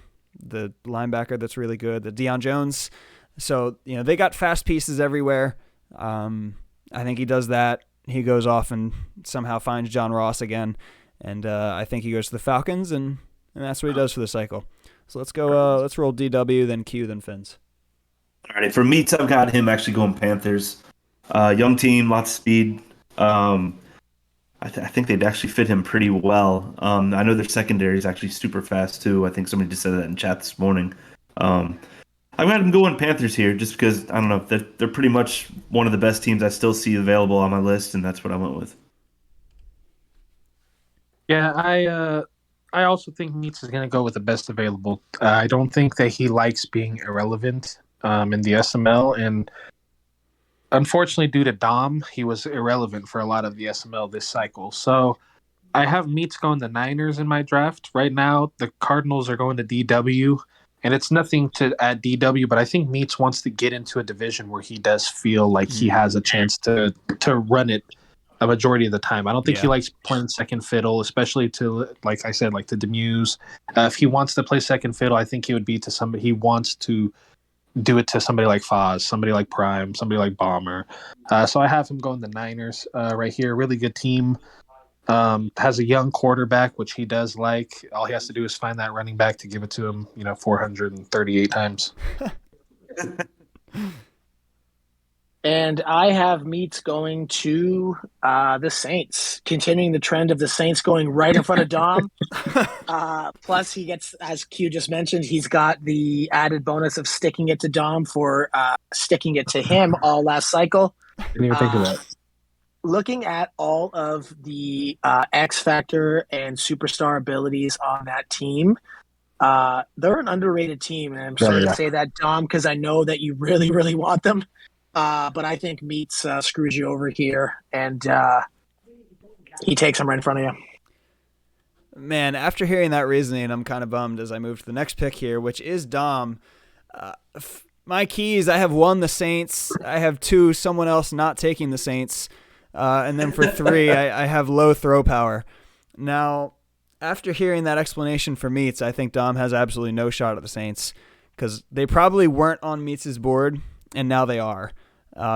Speaker 1: linebacker that's really good, the Deion Jones. So, they got fast pieces everywhere. I think he does that. He goes off and somehow finds John Ross again. And I think he goes to the Falcons, and that's what he does for the cycle. So let's go. Let's roll DW, then Q, then Finz.
Speaker 4: All right, for Meats, I've got him actually going Panthers. Young team, lots of speed. I think they'd actually fit him pretty well. I know their secondary is actually super fast too. I think somebody just said that in chat this morning. I've got him going Panthers here just because, I don't know, they're pretty much one of the best teams I still see available on my list, and that's what I went with.
Speaker 3: Yeah, I also think Meats is going to go with the best available. I don't think that he likes being irrelevant in the SML, and unfortunately, due to Dom, he was irrelevant for a lot of the SML this cycle. So I have Meats going the Niners in my draft. Right now, the Cardinals are going to DW, and it's nothing to add DW, but I think Meats wants to get into a division where he does feel like he has a chance to run it a majority of the time. I don't think he likes playing second fiddle, especially to, like I said, like to Demuse. If he wants to play second fiddle, I think he would be to somebody. He wants to do it to somebody like Fazz, somebody like Prime, somebody like Bomber. So I have him going the Niners right here. Really good team. Has a young quarterback, which he does like. All he has to do is find that running back to give it to him, 438 times.
Speaker 2: And I have Meats going to the Saints, continuing the trend of the Saints going right in front of Dom. Plus, he gets, as Q just mentioned, he's got the added bonus of sticking it to Dom for sticking it to him all last cycle.
Speaker 3: Didn't even think of that.
Speaker 2: Looking at all of the X Factor and superstar abilities on that team, they're an underrated team. And I'm sorry to say that, Dom, because I know that you really, really want them. But I think Meats screws you over here, and he takes him right in front of you.
Speaker 1: Man, after hearing that reasoning, I'm kind of bummed as I move to the next pick here, which is Dom. My keys, I have 1, the Saints. I have 2, someone else not taking the Saints. And then for 3, I have low throw power. Now, after hearing that explanation for Meats, I think Dom has absolutely no shot at the Saints because they probably weren't on Meats' board, and now they are.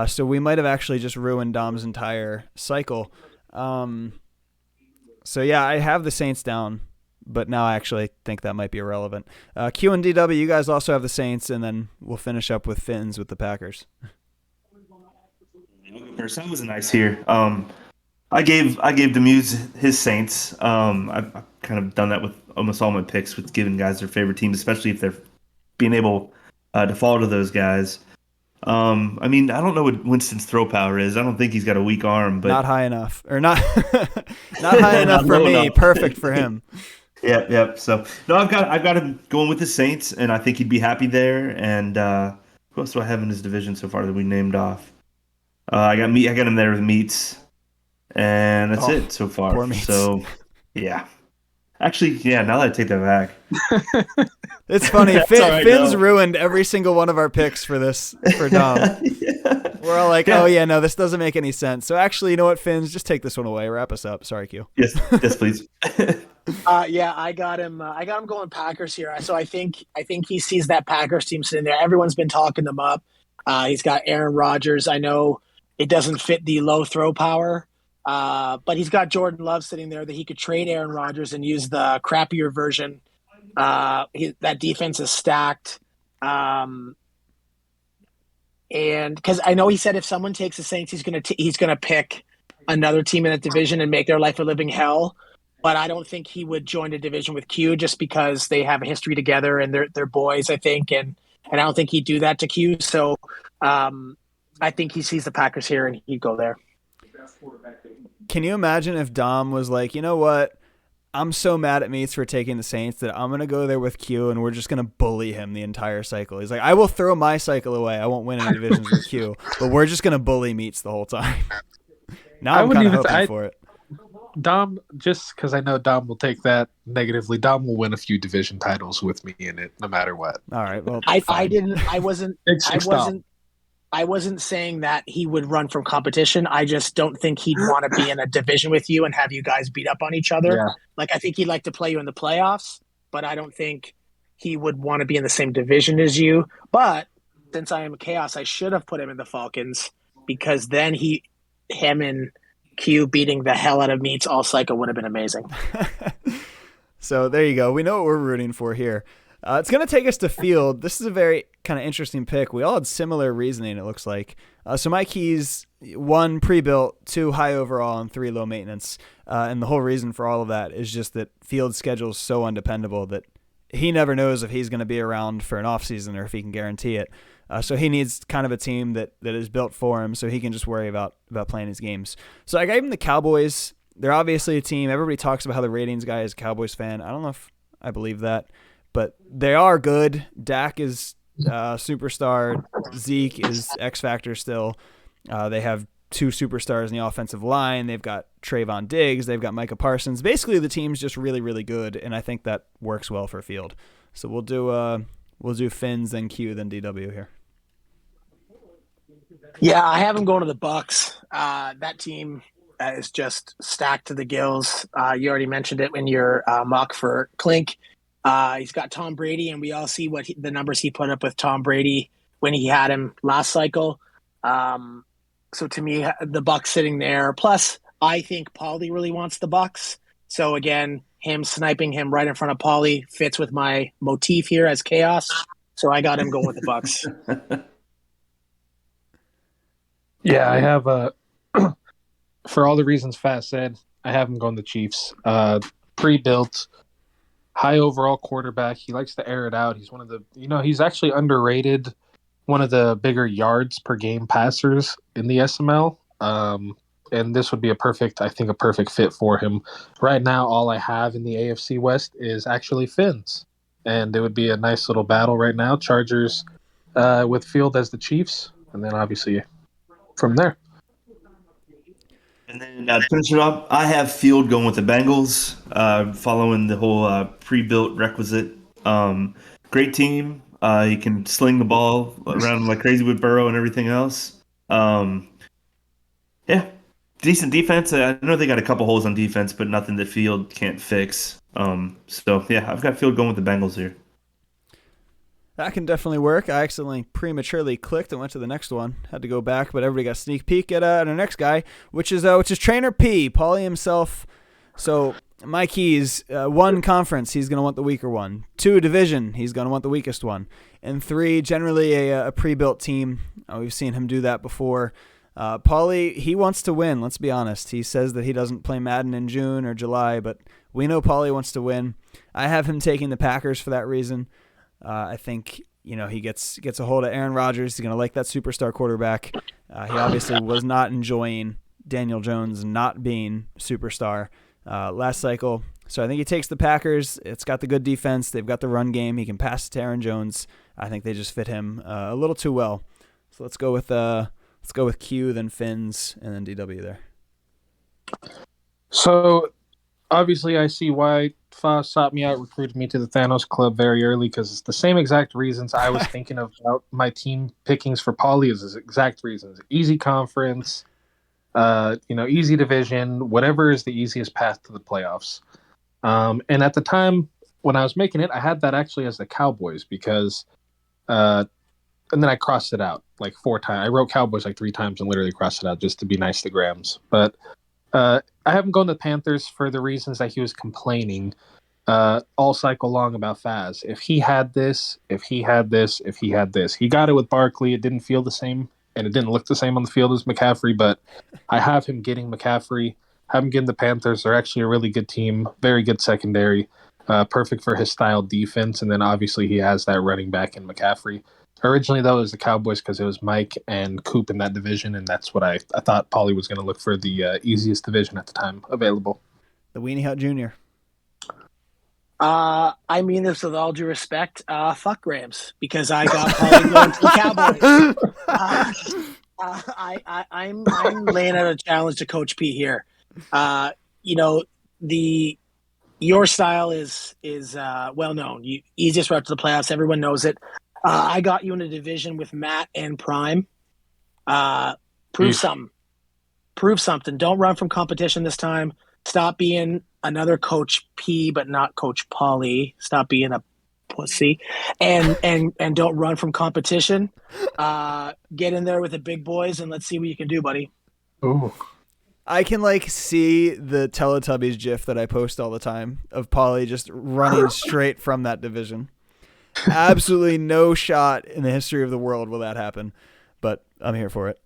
Speaker 1: So we might have actually just ruined Dom's entire cycle. So yeah, I have the Saints down, but now I actually think that might be irrelevant. Q and DW, you guys also have the Saints, and then we'll finish up with Finz with the Packers.
Speaker 4: First, that was nice here. I gave Demuse his Saints. I've kind of done that with almost all my picks, with giving guys their favorite team, especially if they're being able to fall to those guys. I mean, I don't know what Winston's throw power is. I don't think he's got a weak arm, but
Speaker 1: not high enough, or not not high enough for me. Enough. Perfect for him.
Speaker 4: Yep. So no, I've got him going with the Saints, and I think he'd be happy there. And who else do I have in his division so far that we named off? I got him there with Meats, and that's it so far.
Speaker 1: Poor Meats.
Speaker 4: So yeah. Actually, yeah, now that I take that back.
Speaker 1: It's funny. Finn's ruined every single one of our picks for Dom. Yeah. We're all like, oh, yeah, no, this doesn't make any sense. So actually, you know what, Finz? Just take this one away. Wrap us up. Sorry, Q.
Speaker 4: Yes, please.
Speaker 2: Yeah, I got him going Packers here. So I think he sees that Packers team sitting there. Everyone's been talking them up. He's got Aaron Rodgers. I know it doesn't fit the low throw power. But he's got Jordan Love sitting there that he could trade Aaron Rodgers and use the crappier version. That defense is stacked. And because I know he said if someone takes the Saints, he's gonna pick another team in that division and make their life a living hell. But I don't think he would join a division with Q just because they have a history together and they're boys, I think. And I don't think he'd do that to Q. So I think he sees the Packers here and he'd go there.
Speaker 1: Can you imagine if Dom was like, you know what? I'm so mad at Meats for taking the Saints that I'm going to go there with Q and we're just going to bully him the entire cycle. He's like, I will throw my cycle away. I won't win any divisions with Q, but we're just going to bully Meats the whole time. Now I'm kind of hoping for it.
Speaker 3: Dom, just because I know Dom will take that negatively, Dom will win a few division titles with me in it, no matter what.
Speaker 1: All right. Well,
Speaker 2: I wasn't saying that he would run from competition. I just don't think he'd want to be in a division with you and have you guys beat up on each other. Yeah. Like, I think he'd like to play you in the playoffs, but I don't think he would want to be in the same division as you. But since I am Chaos, I should have put him in the Falcons because then him and Q beating the hell out of Meats all cycle would have been amazing.
Speaker 1: So there you go. We know what we're rooting for here. It's going to take us to Field. This is a very kind of interesting pick. We all had similar reasoning, it looks like. So my keys, 1, pre-built, 2, high overall, and 3, low maintenance. And the whole reason for all of that is just that Field's schedule is so undependable that he never knows if he's going to be around for an offseason or if he can guarantee it. So he needs kind of a team that is built for him so he can just worry about playing his games. So I gave him the Cowboys. They're obviously a team. Everybody talks about how the ratings guy is a Cowboys fan. I don't know if I believe that. But they are good. Dak is superstar. Zeke is X Factor still. They have 2 superstars in the offensive line. They've got Trayvon Diggs. They've got Micah Parsons. Basically, the team's just really, really good, and I think that works well for Field. So we'll do Finz, then Q, then DW here.
Speaker 2: Yeah, I have him going to the Bucks. That team is just stacked to the gills. You already mentioned it in your mock for Clink. He's got Tom Brady, and we all see the numbers he put up with Tom Brady when he had him last cycle. So to me, the Bucs sitting there. Plus, I think Paulie really wants the Bucks. So again, him sniping him right in front of Paulie fits with my motif here as chaos. So I got him going with the Bucks.
Speaker 3: Yeah, I have for all the reasons Fazz said, I have him going the Chiefs. Pre-built, high overall quarterback. He likes to air it out. He's one of the, he's actually underrated, one of the bigger yards per game passers in the SML. And this would be a perfect fit for him. Right now, all I have in the AFC West is actually Finz. And it would be a nice little battle right now. Chargers with Field as the Chiefs. And then obviously from there.
Speaker 4: And then to finish it up, I have Field going with the Bengals, following the whole pre-built requisite. Great team. He can sling the ball around like crazy with Burrow and everything else. Yeah, decent defense. I know they got a couple holes on defense, but nothing that Field can't fix. So, yeah, I've got Field going with the Bengals here.
Speaker 1: That can definitely work. I accidentally prematurely clicked and went to the next one. Had to go back, but everybody got a sneak peek at our next guy, which is Trainer P, Paulie himself. So my keys: 1, conference, he's going to want the weaker one. 2, division, he's going to want the weakest one. And 3, generally a pre-built team. We've seen him do that before. Paulie, he wants to win. Let's be honest. He says that he doesn't play Madden in June or July, but we know Paulie wants to win. I have him taking the Packers for that reason. I think, he gets a hold of Aaron Rodgers. He's going to like that superstar quarterback. He obviously was not enjoying Daniel Jones not being superstar last cycle. So I think he takes the Packers. It's got the good defense. They've got the run game. He can pass to Aaron Jones. I think they just fit him a little too well. So let's go with Q, then Finz, and then DW there.
Speaker 3: So obviously I see why Fazz sought me out, recruited me to the Thanos Club very early, because it's the same exact reasons I was thinking about my team pickings for Paulie is his exact reasons. Easy conference, easy division, whatever is the easiest path to the playoffs. And at the time when I was making it, I had that actually as the Cowboys because, and then I crossed it out like 4 times. I wrote Cowboys like 3 times and literally crossed it out just to be nice to Grams. But I haven't gone to the Panthers for the reasons that he was complaining all cycle long about Fazz. If he had this, he got it with Barkley. It didn't feel the same, and it didn't look the same on the field as McCaffrey, but I have him getting McCaffrey. Have him getting the Panthers. They're actually a really good team, very good secondary, perfect for his style defense, and then obviously he has that running back in McCaffrey. Originally, though, it was the Cowboys because it was Mike and Coop in that division, and that's what I thought Paulie was going to look for, the easiest division at the time available.
Speaker 1: The Weenie Hut Jr.
Speaker 2: I mean this with all due respect. Fuck Grams, because I got Paulie going to the Cowboys. I'm laying out a challenge to Coach P here. Your style is well known. Easiest route to the playoffs. Everyone knows it. I got you in a division with Matt and Prime. Prove something. Prove something. Don't run from competition this time. Stop being another Coach P, but not Coach Paulie. Stop being a pussy, and don't run from competition. Get in there with the big boys, and let's see what you can do, buddy.
Speaker 3: Ooh.
Speaker 1: I can see the Teletubbies gif that I post all the time of Paulie just running straight from that division. Absolutely no shot in the history of the world will that happen, but I'm here for it.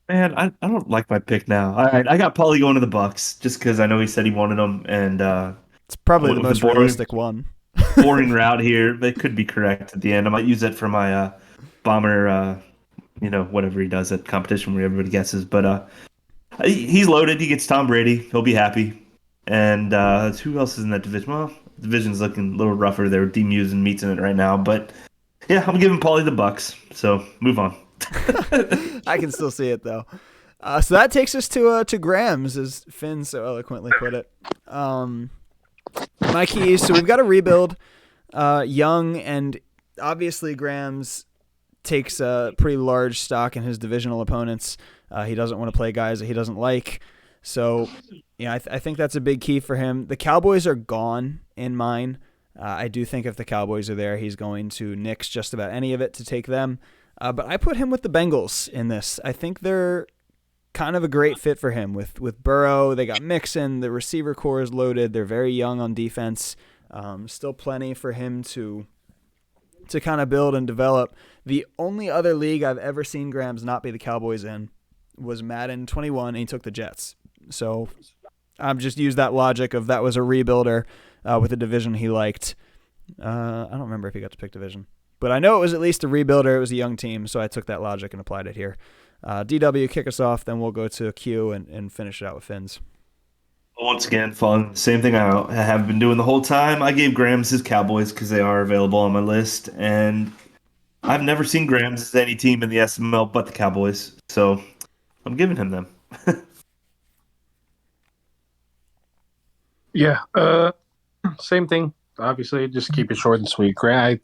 Speaker 4: Man, I don't like my pick now. All right, I got Paulie going to the Bucks just because I know he said he wanted them, and
Speaker 1: it's probably the most realistic one.
Speaker 4: Boring route here. They could be correct at the end. I might use it for my bomber, whatever he does at competition where everybody guesses. But he's loaded. He gets Tom Brady. He'll be happy. And who else is in that division? Well, the division's looking a little rougher. They're D-Muse and Meats in it right now. But yeah, I'm giving Paulie the Bucks. So move on.
Speaker 1: I can still see it though. So that takes us to Grams, as Finn so eloquently put it. My keys. So we've got a rebuild, young, and obviously Grams takes a pretty large stock in his divisional opponents. He doesn't want to play guys that he doesn't like. So I think that's a big key for him. The Cowboys are gone in mine. I do think if the Cowboys are there, he's going to nix just about any of it to take them. But I put him with the Bengals in this. I think they're kind of a great fit for him with Burrow. They got Mixon. The receiver core is loaded. They're very young on defense. Still plenty for him to kind of build and develop. The only other league I've ever seen Grams not be the Cowboys in was Madden 21, and he took the Jets. So I've just used that logic of that was a rebuilder with a division he liked. I don't remember if he got to pick division, but I know it was at least a rebuilder. It was a young team, so I took that logic and applied it here. DW, kick us off, then we'll go to Q and finish it out with Finz.
Speaker 4: Once again, fun. Same thing I have been doing the whole time. I gave Grams his Cowboys because they are available on my list, and I've never seen Grams as any team in the SML but the Cowboys, so I'm giving him them.
Speaker 3: Yeah, same thing. Obviously, just keep it short and sweet. Like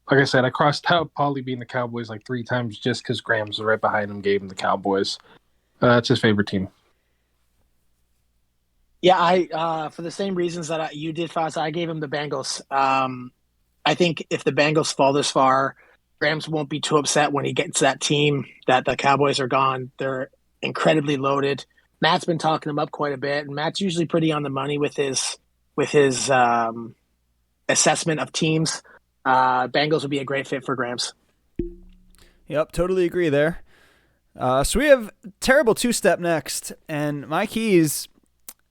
Speaker 3: I said, I crossed out Paulie being the Cowboys like 3 times just because Grams was right behind him, gave him the Cowboys. It's his favorite team.
Speaker 2: Yeah, I for the same reasons that you did, Fazz, I gave him the Bengals. I think if the Bengals fall this far, Grams won't be too upset when he gets that team that the Cowboys are gone. They're incredibly loaded. Matt's been talking him up quite a bit, and Matt's usually pretty on the money with his assessment of teams. Bengals would be a great fit for Grams.
Speaker 1: Yep, totally agree there. So we have terrible 2-step next, and my keys,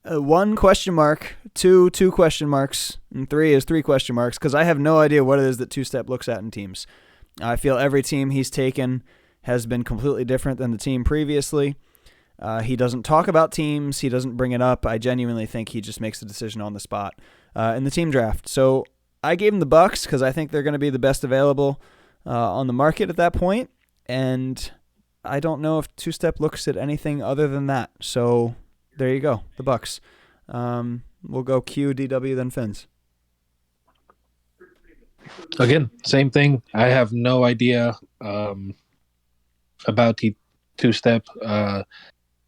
Speaker 1: 1 question mark, 2 question marks, and 3 is 3 question marks, because I have no idea what it is that 2-step looks at in teams. I feel every team he's taken has been completely different than the team previously. He doesn't talk about teams. He doesn't bring it up. I genuinely think he just makes the decision on the spot in the team draft. So I gave him the Bucks because I think they're going to be the best available on the market at that point, and I don't know if 2-step looks at anything other than that. So there you go, the Bucks. We'll go Q, DW, then Finz.
Speaker 3: Again, same thing. I have no idea about 2-step.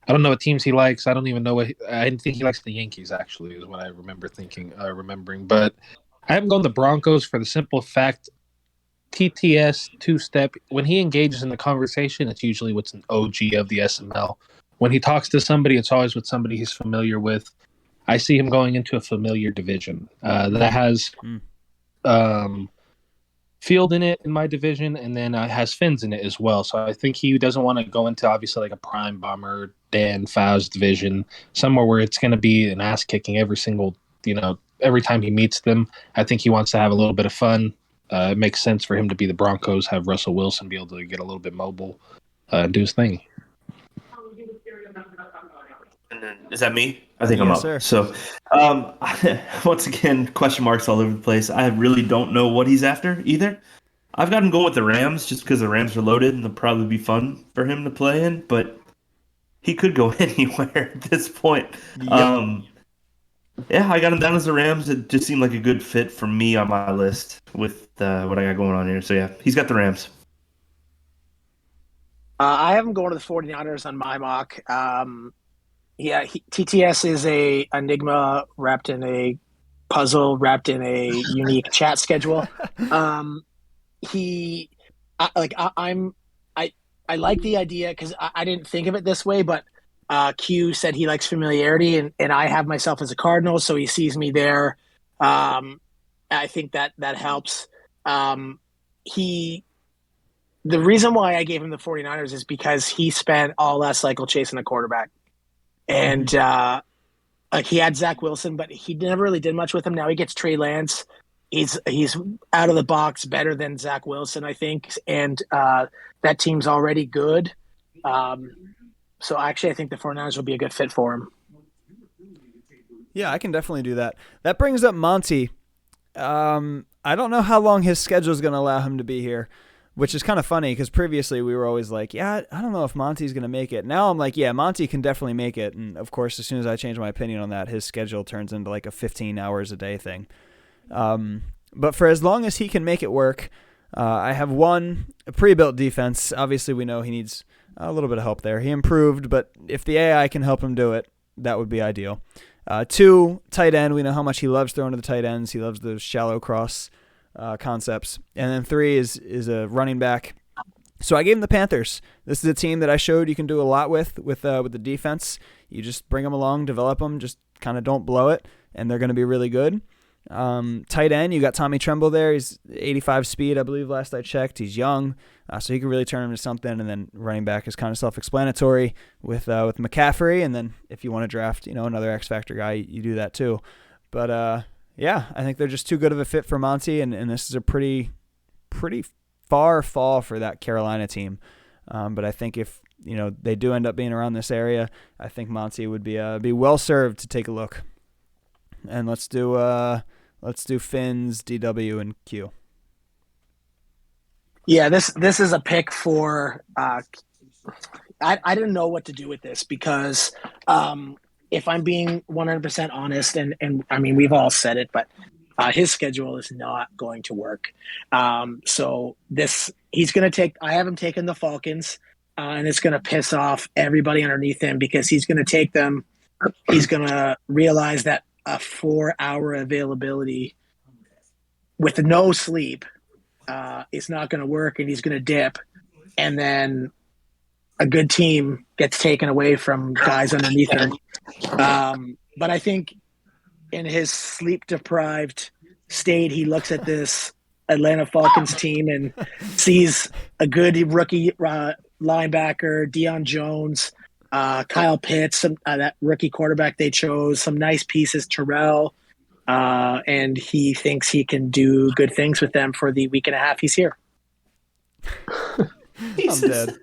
Speaker 3: I don't know what teams he likes. I don't even know I didn't think he likes the Yankees, actually, is what I remember remembering. But I am going the Broncos for the simple fact TTS 2-step, when he engages in the conversation, it's usually what's an OG of the SML. When he talks to somebody, it's always with somebody he's familiar with. I see him going into a familiar division that has Field in it in my division, and then has Finz in it as well. So I think he doesn't want to go into obviously like a Prime Bomber, Dan Fazz division, somewhere where it's going to be an ass kicking every time he meets them. I think he wants to have a little bit of fun. It makes sense for him to be the Broncos, have Russell Wilson be able to get a little bit mobile and do his thing.
Speaker 4: And then, is that me? I think I'm
Speaker 1: Yes,
Speaker 4: up.
Speaker 1: sir.
Speaker 4: So, once again, question marks all over the place. I really don't know what he's after either. I've got him going with the Rams just because the Rams are loaded and they'll probably be fun for him to play in, but he could go anywhere at this point.
Speaker 1: Yep.
Speaker 4: Yeah, I got him down as the Rams. It just seemed like a good fit for me on my list with what I got going on here. So, yeah, he's got the Rams.
Speaker 2: I have him going to the 49ers on my mock. TTS is a enigma wrapped in a puzzle, wrapped in a unique chat schedule. I like the idea because I didn't think of it this way, but Q said he likes familiarity, and I have myself as a Cardinal, so he sees me there. I think that helps. The reason why I gave him the 49ers is because he spent all last cycle chasing a quarterback. And he had Zach Wilson, but he never really did much with him. Now he gets Trey Lance. He's out of the box better than Zach Wilson, I think. And that team's already good. So actually, I think the 49ers will be a good fit for him.
Speaker 1: Yeah, I can definitely do that. That brings up Monty. I don't know how long his schedule is going to allow him to be here, which is kind of funny because previously we were always like, yeah, I don't know if Monty's going to make it. Now I'm like, yeah, Monty can definitely make it. And, of course, as soon as I change my opinion on that, his schedule turns into like a 15 hours a day thing. But for as long as he can make it work, I have a pre-built defense. Obviously, we know he needs a little bit of help there. He improved, but if the AI can help him do it, that would be ideal. 2, tight end. We know how much he loves throwing to the tight ends. He loves the shallow cross concepts. And then 3 is a running back. So I gave him the Panthers. This is a team that I showed you can do a lot with the defense. You just bring them along, develop them, just kind of don't blow it, and they're going to be really good. Tight end, you got Tommy Tremble there. He's 85 speed, I believe, last I checked. He's young, so he can really turn into something. And then running back is kind of self-explanatory with McCaffrey. And then if you want to draft, another X Factor guy, you do that too. But yeah, I think they're just too good of a fit for Monty, and this is a pretty far fall for that Carolina team. But I think if they do end up being around this area, I think Monty would be well served to take a look. And let's do Finz, DW, and Q.
Speaker 2: Yeah, this is a pick for. I didn't know what to do with this because if I'm being 100% honest, and I mean we've all said it, but his schedule is not going to work. So he's going to take. I have him taking the Falcons, and it's going to piss off everybody underneath him because he's going to take them. He's going to realize that a 4-hour availability with no sleep is not going to work, and he's going to dip, and then a good team gets taken away from guys underneath him. But I think in his sleep-deprived state, he looks at this Atlanta Falcons team and sees a good rookie linebacker, Deion Jones, Kyle Pitts, that rookie quarterback they chose, some nice pieces, Terrell, and he thinks he can do good things with them for the week and a half he's here.
Speaker 1: I'm dead.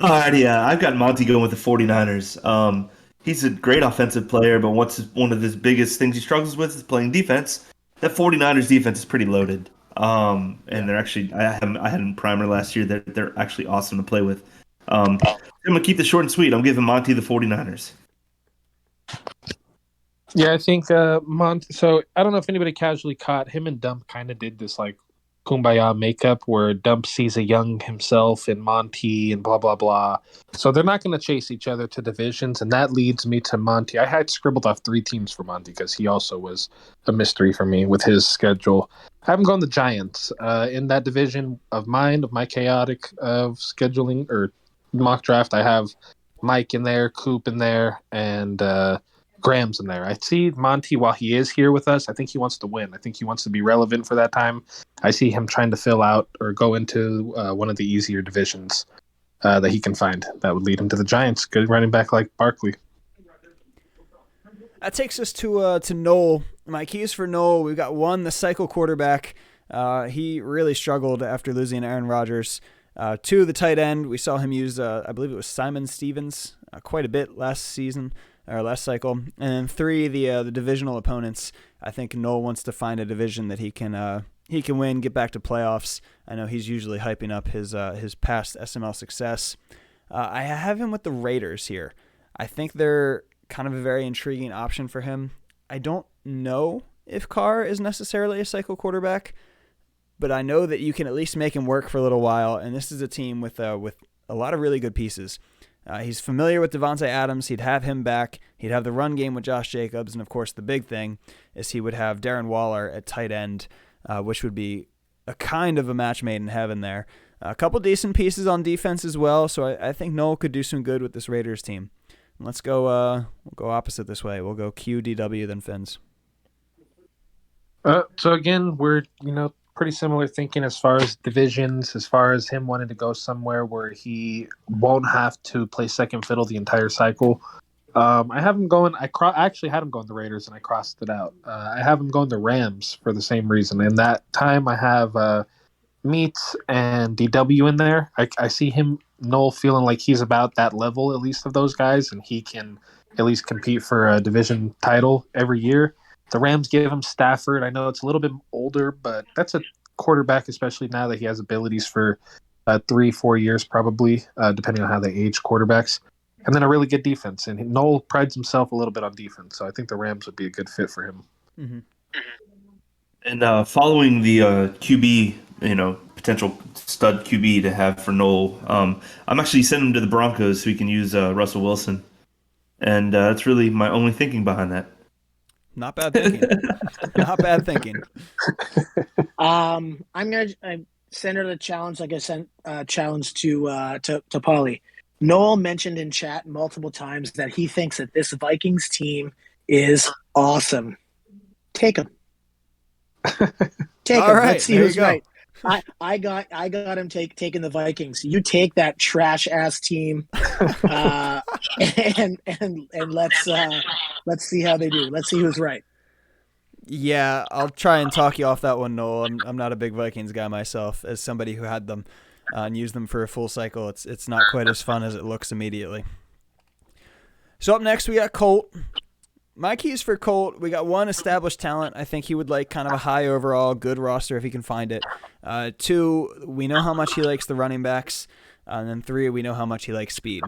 Speaker 4: All right, yeah, I've got Monty going with the 49ers. He's a great offensive player, but one of his biggest things he struggles with is playing defense. That 49ers defense is pretty loaded. And they're actually, I had in primer last year. They're actually awesome to play with. I'm gonna keep this short and sweet. I'm giving Monty the 49ers.
Speaker 3: Yeah, I think Monty. So I don't know if anybody casually caught him and Dump kind of did this like kumbaya makeup where Dump sees a young himself in Monty and blah blah blah. So they're not going to chase each other to divisions, and that leads me to Monty. I had scribbled off 3 teams for Monty because he also was a mystery for me with his schedule. I'm going the Giants in that division of mine, of my chaotic of scheduling or mock draft. I have Mike in there, Coop in there, and Graham's in there. I see Monty while he is here with us. I think he wants to win. I think he wants to be relevant for that time. I see him trying to fill out or go into one of the easier divisions that he can find. That would lead him to the Giants. Good running back like Barkley.
Speaker 1: That takes us to Noel. My keys for Noel, we've got 1, the cycle quarterback. He really struggled after losing Aaron Rodgers. 2, the tight end. We saw him use, I believe it was Simon Stevens, quite a bit last season. Or last cycle. And then 3, the divisional opponents. I think Noel wants to find a division that he can win, get back to playoffs. I know he's usually hyping up his past SML success. I have him with the Raiders here. I think they're kind of a very intriguing option for him. I don't know if Carr is necessarily a cycle quarterback, but I know that you can at least make him work for a little while, and this is a team with a lot of really good pieces. He's familiar with Devontae Adams. He'd have him back. He'd have the run game with Josh Jacobs. And, of course, the big thing is he would have Darren Waller at tight end, which would be a kind of a match made in heaven there. A couple decent pieces on defense as well. So I think Noel could do some good with this Raiders team. Let's go we'll go opposite this way. We'll go Q, DW, then Finz.
Speaker 3: So, again, we're, pretty similar thinking as far as divisions, as far as him wanting to go somewhere where he won't have to play second fiddle the entire cycle. I have him going. I actually had him going the Raiders, and I crossed it out. I have him going the Rams for the same reason. In that time, I have Meats and DW in there. I see him, Noel, feeling like he's about that level, at least of those guys, and he can at least compete for a division title every year. The Rams give him Stafford. I know it's a little bit older, but that's a quarterback, especially now that he has abilities for 3-4 years probably, depending on how they age quarterbacks. And then a really good defense. And Noel prides himself a little bit on defense, so I think the Rams would be a good fit for him.
Speaker 1: Mm-hmm.
Speaker 4: And following the QB, potential stud QB to have for Noel, I'm actually sending him to the Broncos so he can use Russell Wilson. And that's really my only thinking behind that.
Speaker 1: Not bad thinking. Not bad thinking.
Speaker 2: I'm gonna center the challenge like I sent challenge to Paulie. Noel mentioned in chat multiple times that he thinks that this Vikings team is awesome. Take him. Take
Speaker 1: All
Speaker 2: him.
Speaker 1: right,
Speaker 2: Let's see
Speaker 1: there
Speaker 2: who's
Speaker 1: you go.
Speaker 2: right. I got him taking the Vikings. You take that trash ass team, and let's see how they do. Let's see who's right.
Speaker 1: Yeah, I'll try and talk you off that one, Noel. I'm not a big Vikings guy myself. As somebody who had them and used them for a full cycle, it's not quite as fun as it looks immediately. So up next we got Colt. My keys for Colt, we got 1, established talent. I think he would like kind of a high overall, good roster if he can find it. 2, we know how much he likes the running backs. And then 3, we know how much he likes speed.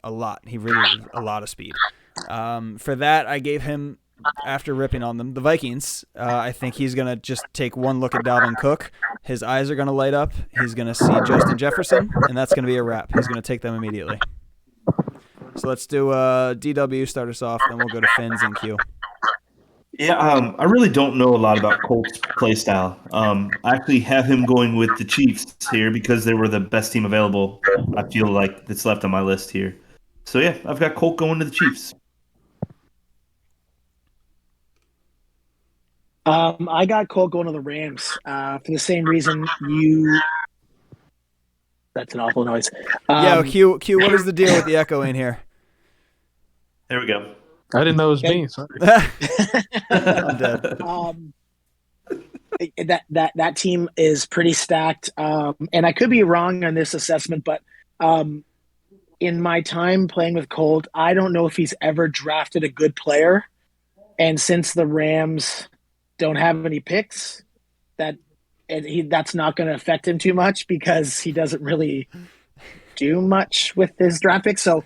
Speaker 1: A lot. He really a lot of speed. For that, I gave him, after ripping on them, the Vikings. I think he's going to just take one look at Dalvin Cook. His eyes are going to light up. He's going to see Justin Jefferson, and that's going to be a wrap. He's going to take them immediately. So let's do DW, start us off, then we'll go to Finz and Q.
Speaker 4: Yeah, I really don't know a lot about Colt's play style. I actually have him going with the Chiefs here because they were the best team available, I feel like, that's left on my list here. So, yeah, I've got Colt going to the Chiefs.
Speaker 2: I got Colt going to the Rams for the same reason you... That's an awful noise.
Speaker 1: Q, what is the deal with the echo in here?
Speaker 4: There we go.
Speaker 3: I didn't know it was me. Sorry.
Speaker 1: I'm dead.
Speaker 2: That team is pretty stacked, and I could be wrong on this assessment, but in my time playing with Colt, I don't know if he's ever drafted a good player, and since the Rams don't have any picks, that's not going to affect him too much because he doesn't really do much with his draft picks. So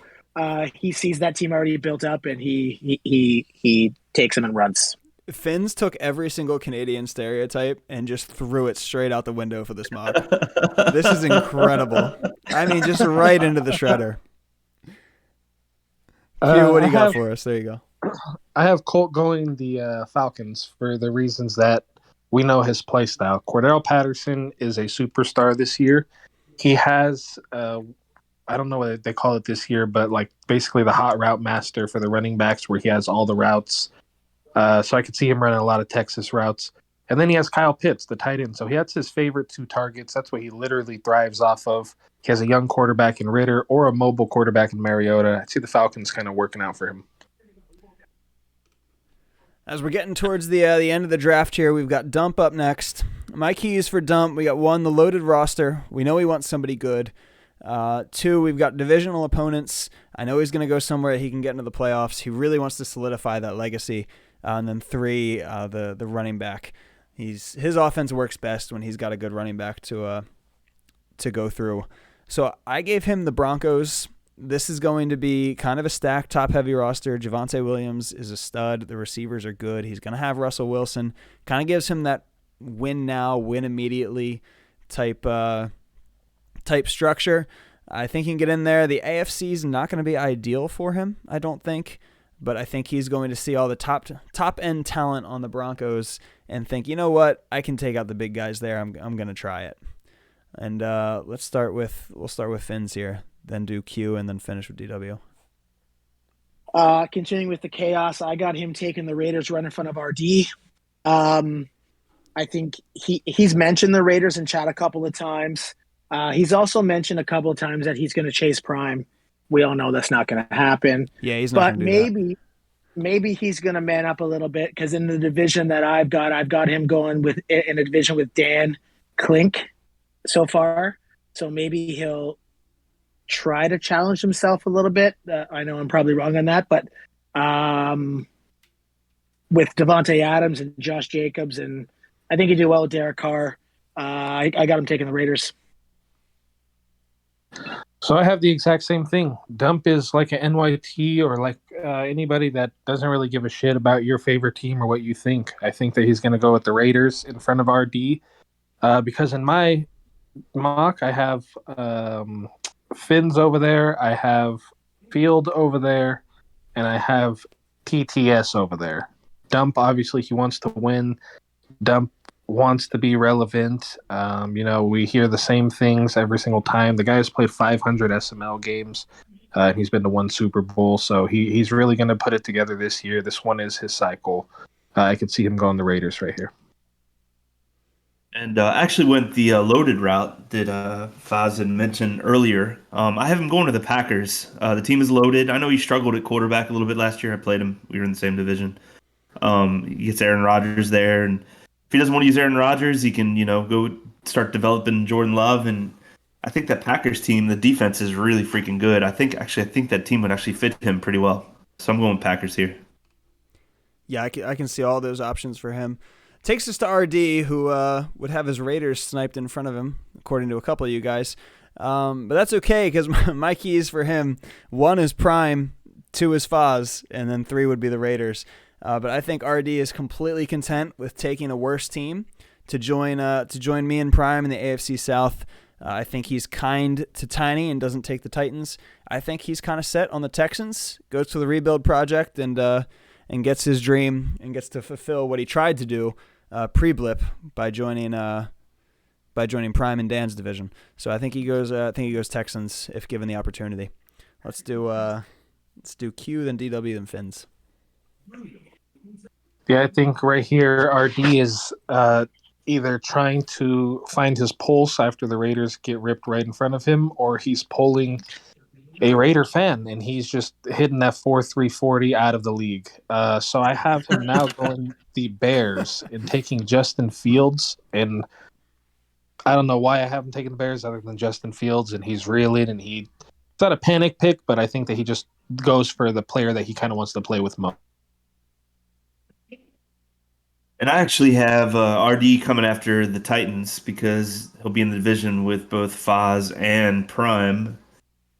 Speaker 2: he sees that team already built up, and he takes him and runs.
Speaker 1: Finz took every single Canadian stereotype and just threw it straight out the window for this mock. This is incredible. I mean, just right into the shredder. Q, what do you got for us? There you go.
Speaker 3: I have Colt going the Falcons for the reasons that we know his play style. Cordell Patterson is a superstar this year. He has, I don't know what they call it this year, but like basically the hot route master for the running backs where he has all the routes. So I could see him running a lot of Texas routes. And then he has Kyle Pitts, the tight end. So he has his favorite 2 targets. That's what he literally thrives off of. He has a young quarterback in Ritter or a mobile quarterback in Mariota. I see the Falcons kind of working out for him.
Speaker 1: As we're getting towards the end of the draft here, we've got Dump up next. My keys for Dump, we got 1, the loaded roster. We know he wants somebody good. 2, we've got divisional opponents. I know he's going to go somewhere he can get into the playoffs. He really wants to solidify that legacy. And then 3, the running back. His offense works best when he's got a good running back to go through. So I gave him the Broncos. This is going to be kind of a stacked, top-heavy roster. Javonte Williams is a stud. The receivers are good. He's going to have Russell Wilson. Kind of gives him that win now, win immediately type structure. I think he can get in there. The AFC is not going to be ideal for him, I don't think. But I think he's going to see all the top-end talent on the Broncos and think, you know what, I can take out the big guys there. I'm going to try it. And we'll start with Finz here, then do Q, and then finish with DW.
Speaker 2: Continuing with the chaos, I got him taking the Raiders right in front of RD. I think he's mentioned the Raiders in chat a couple of times. He's also mentioned a couple of times that he's going to chase Prime. We all know that's not going to happen.
Speaker 1: Yeah, he's not going to do that.
Speaker 2: Maybe he's going to man up a little bit because in the division that I've got him going with in a division with Dan Klink so far. So maybe he'll try to challenge himself a little bit. I know I'm probably wrong on that, but with Devontae Adams and Josh Jacobs, and I think he do well with Derek Carr. I got him taking the Raiders.
Speaker 3: So I have the exact same thing. Dump is like an NYT or like anybody that doesn't really give a shit about your favorite team or what you think. I think that he's going to go with the Raiders in front of RD because in my mock, I have Finz over there, I have Field over there, and I have TTS over there. Dump, obviously, he wants to win. Dump wants to be relevant. We hear the same things every single time. The guy has played 500 SML games. He's been to one Super Bowl, so he's really going to put it together this year. This one is his cycle. I could see him going the Raiders right here.
Speaker 4: And actually went the loaded route that Fazz had mentioned earlier. I have him going to the Packers. The team is loaded. I know he struggled at quarterback a little bit last year. I played him. We were in the same division. He gets Aaron Rodgers there, and if he doesn't want to use Aaron Rodgers, he can go start developing Jordan Love. And I think that Packers team, the defense is really freaking good. I think that team would actually fit him pretty well. So I'm going with Packers here.
Speaker 1: Yeah, I can see all those options for him. Takes us to RD, who would have his Raiders sniped in front of him, according to a couple of you guys. But that's okay, because my keys for him, 1 is Prime, 2 is Fazz, and then 3 would be the Raiders. But I think RD is completely content with taking a worse team to join me and Prime in the AFC South. I think he's kind to Tiny and doesn't take the Titans. I think he's kind of set on the Texans, goes to the rebuild project, and gets his dream and gets to fulfill what he tried to do pre-blip by joining Prime in Dan's division. So I think he goes Texans if given the opportunity. Let's do Q, then DW, then Finz.
Speaker 3: Yeah, I think right here RD is either trying to find his pulse after the Raiders get ripped right in front of him, or he's pulling a Raider fan, and he's just hitting that 4.340 out of the league. So I have him now going the Bears and taking Justin Fields. And I don't know why I haven't taken the Bears other than Justin Fields, and he's reeling, and it's not a panic pick, but I think that he just goes for the player that he kind of wants to play with most.
Speaker 4: And I actually have RD coming after the Titans because he'll be in the division with both Fazz and Prime.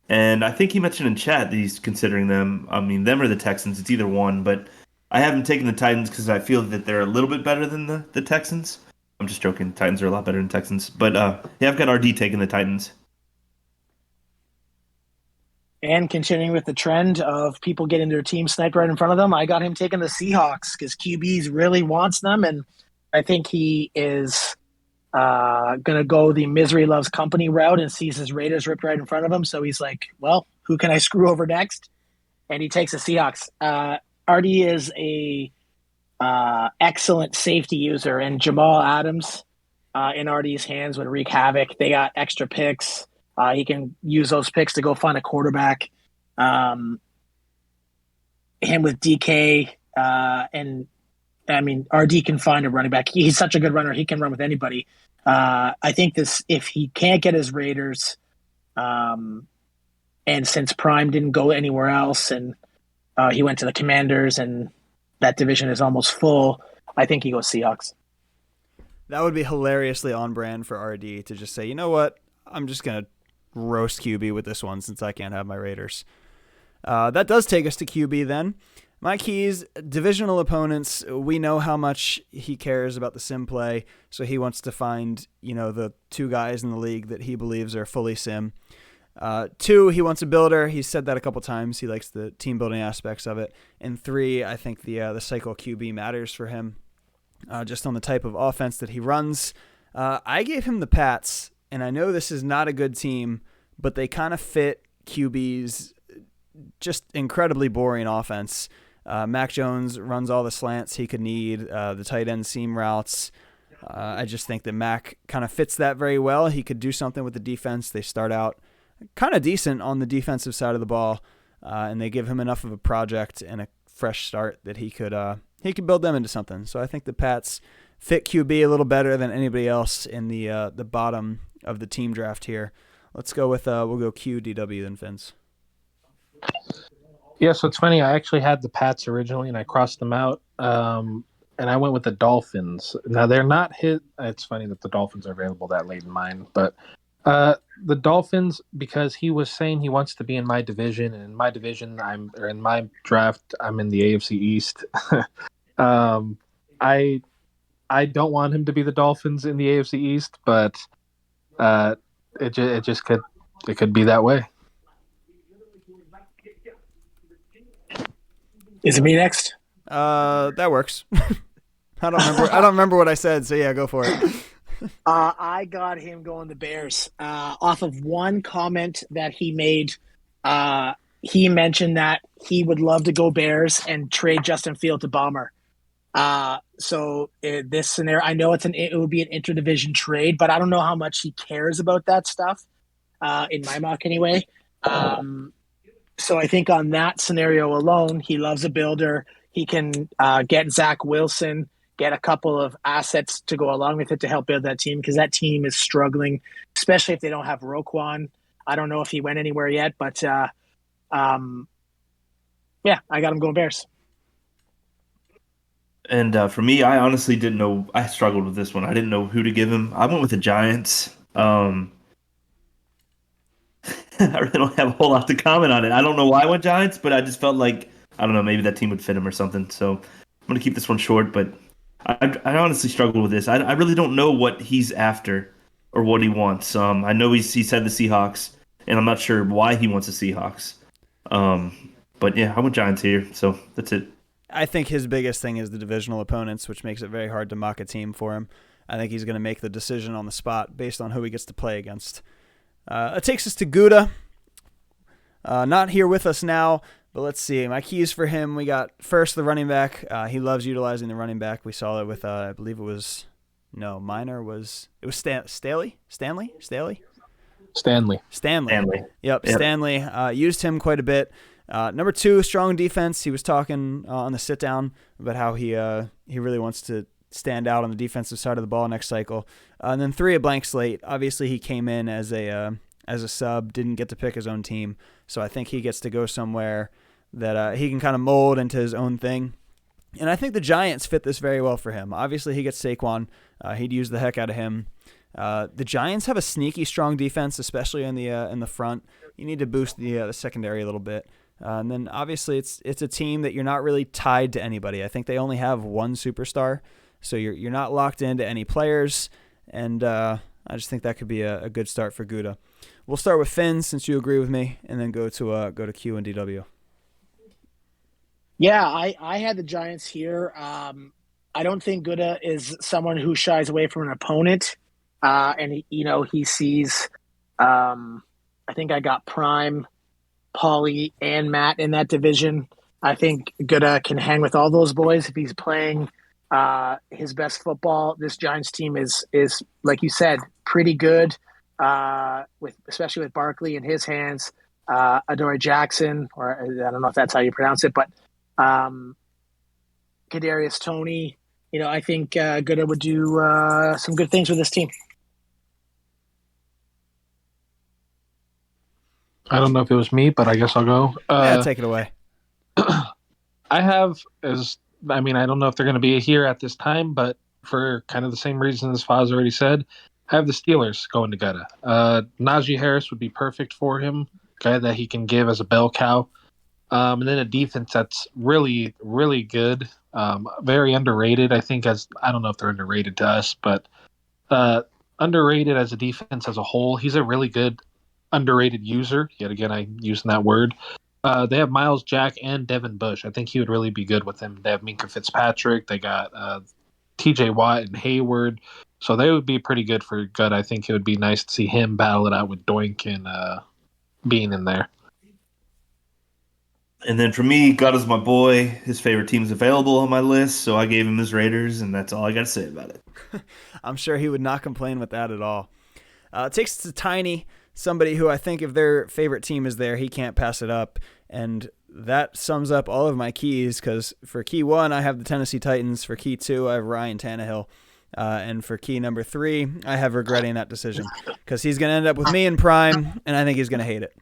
Speaker 4: And I think he mentioned in chat that he's considering them. I mean, them or the Texans. It's either one. But I haven't taken the Titans because I feel that they're a little bit better than the Texans. I'm just joking. The Titans are a lot better than Texans. But yeah, I've got RD taking the Titans.
Speaker 2: And continuing with the trend of people getting their team sniped right in front of them, I got him taking the Seahawks because QBs really wants them. And I think he is going to go the misery loves company route and sees his Raiders ripped right in front of him. So he's like, well, who can I screw over next? And he takes the Seahawks. RD is a excellent safety user, and Jamal Adams in RD's hands would wreak havoc. They got extra picks. He can use those picks to go find a quarterback. Him with DK, and I mean, RD can find a running back. He's such a good runner. He can run with anybody. I think if he can't get his Raiders, and since Prime didn't go anywhere else, and he went to the Commanders, and that division is almost full, I think he goes Seahawks.
Speaker 1: That would be hilariously on brand for RD to just say, you know what, I'm just going to roast QB with this one since I can't have my Raiders. That does take us to QB then. My keys, divisional opponents, we know how much he cares about the sim play, so he wants to find, the 2 guys in the league that he believes are fully sim. 2, he wants a builder. He's said that a couple times. He likes the team building aspects of it. And 3, I think the cycle QB matters for him, just on the type of offense that he runs. I gave him the Pats, and I know this is not a good team, but they kind of fit QB's just incredibly boring offense. Mac Jones runs all the slants he could need, the tight end seam routes. I just think that Mac kind of fits that very well. He could do something with the defense. They start out kind of decent on the defensive side of the ball, and they give him enough of a project and a fresh start that he could build them into something. So I think the Pats fit QB a little better than anybody else in the bottom of the team draft here. Let's go with we'll go Q, DW, then Finz.
Speaker 3: Yeah, so it's funny. I actually had the Pats originally, and I crossed them out, and I went with the Dolphins. Now, they're not hit. It's funny that the Dolphins are available that late in mine, but the Dolphins, because he was saying he wants to be in my division, and in my division, in my draft, I'm in the AFC East. I don't want him to be the Dolphins in the AFC East, but it could be that way.
Speaker 2: Is it me next?
Speaker 1: That works. I don't remember what I said, so yeah, go for it.
Speaker 2: I got him going the Bears off of one comment that he made. He mentioned that he would love to go Bears and trade Justin Field to Bomber. So this scenario, I know it would be an interdivision trade, but I don't know how much he cares about that stuff. In my mock anyway. So I think on that scenario alone, he loves a builder. He can get Zach Wilson, get a couple of assets to go along with it to help build that team, because that team is struggling, especially if they don't have Roquan. I don't know if he went anywhere yet, but yeah, I got him going Bears.
Speaker 4: And for me, I honestly didn't know. I struggled with this one. I didn't know who to give him. I went with the Giants. I really don't have a whole lot to comment on it. I don't know why I went Giants, but I just felt like, I don't know, maybe that team would fit him or something. So I'm going to keep this one short, but I honestly struggle with this. I really don't know what he's after or what he wants. I know he said the Seahawks, and I'm not sure why he wants the Seahawks. But yeah, I went Giants here, so that's it.
Speaker 1: I think his biggest thing is the divisional opponents, which makes it very hard to mock a team for him. I think he's going to make the decision on the spot based on who he gets to play against. It takes us to Gouda. Not here with us now, but let's see. My keys for him, we got first the running back. He loves utilizing the running back. We saw it with, I believe it was, no, Minor was, it was Stanley. Yep. Stanley. Used him quite a bit. Number 2, strong defense. He was talking on the sit down about how he really wants to stand out on the defensive side of the ball next cycle. And then 3, a blank slate. Obviously, he came in as a sub, didn't get to pick his own team. So I think he gets to go somewhere that he can kind of mold into his own thing. And I think the Giants fit this very well for him. Obviously, he gets Saquon. He'd use the heck out of him. The Giants have a sneaky strong defense, especially in the front. You need to boost the secondary a little bit. And then obviously it's a team that you're not really tied to anybody. I think they only have one superstar, so you're not locked into any players. And I just think that could be a good start for Gouda. We'll start with Finz, since you agree with me, and then go to Q and DW.
Speaker 2: Yeah, I had the Giants here. I don't think Gouda is someone who shies away from an opponent, and he sees. I think I got Prime, Paulie, and Matt in that division. I think Gouda can hang with all those boys if he's playing his best football. This Giants team is like you said, pretty good. Especially with Barkley in his hands, Adoree Jackson, or I don't know if that's how you pronounce it, but Kadarius Toney. I think Gouda would do some good things with this team.
Speaker 3: I don't know if it was me, but I guess I'll go.
Speaker 1: Take it away.
Speaker 3: I don't know if they're going to be here at this time, but for kind of the same reason as Fazz already said, I have the Steelers going to Gouda. Najee Harris would be perfect for him, guy that he can give as a bell cow. And then a defense that's really, really good, very underrated. I don't know if they're underrated to us, but underrated as a defense as a whole. He's a really good underrated user. Yet again, I'm using that word. They have Miles Jack and Devin Bush. I think he would really be good with them. They have Minka Fitzpatrick. They got TJ Watt and Hayward. So they would be pretty good for Gouda. I think it would be nice to see him battle it out with Doink and Bean in there.
Speaker 4: And then for me, Gouda's my boy. His favorite team's available on my list, so I gave him his Raiders, and that's all I got to say about it.
Speaker 1: I'm sure he would not complain with that at all. It takes us to Tiny, somebody who I think if their favorite team is there, he can't pass it up. And that sums up all of my keys, because for key 1, I have the Tennessee Titans. For key 2, I have Ryan Tannehill. And for key number 3, I have regretting that decision, because he's going to end up with me in Prime, and I think he's going to hate it.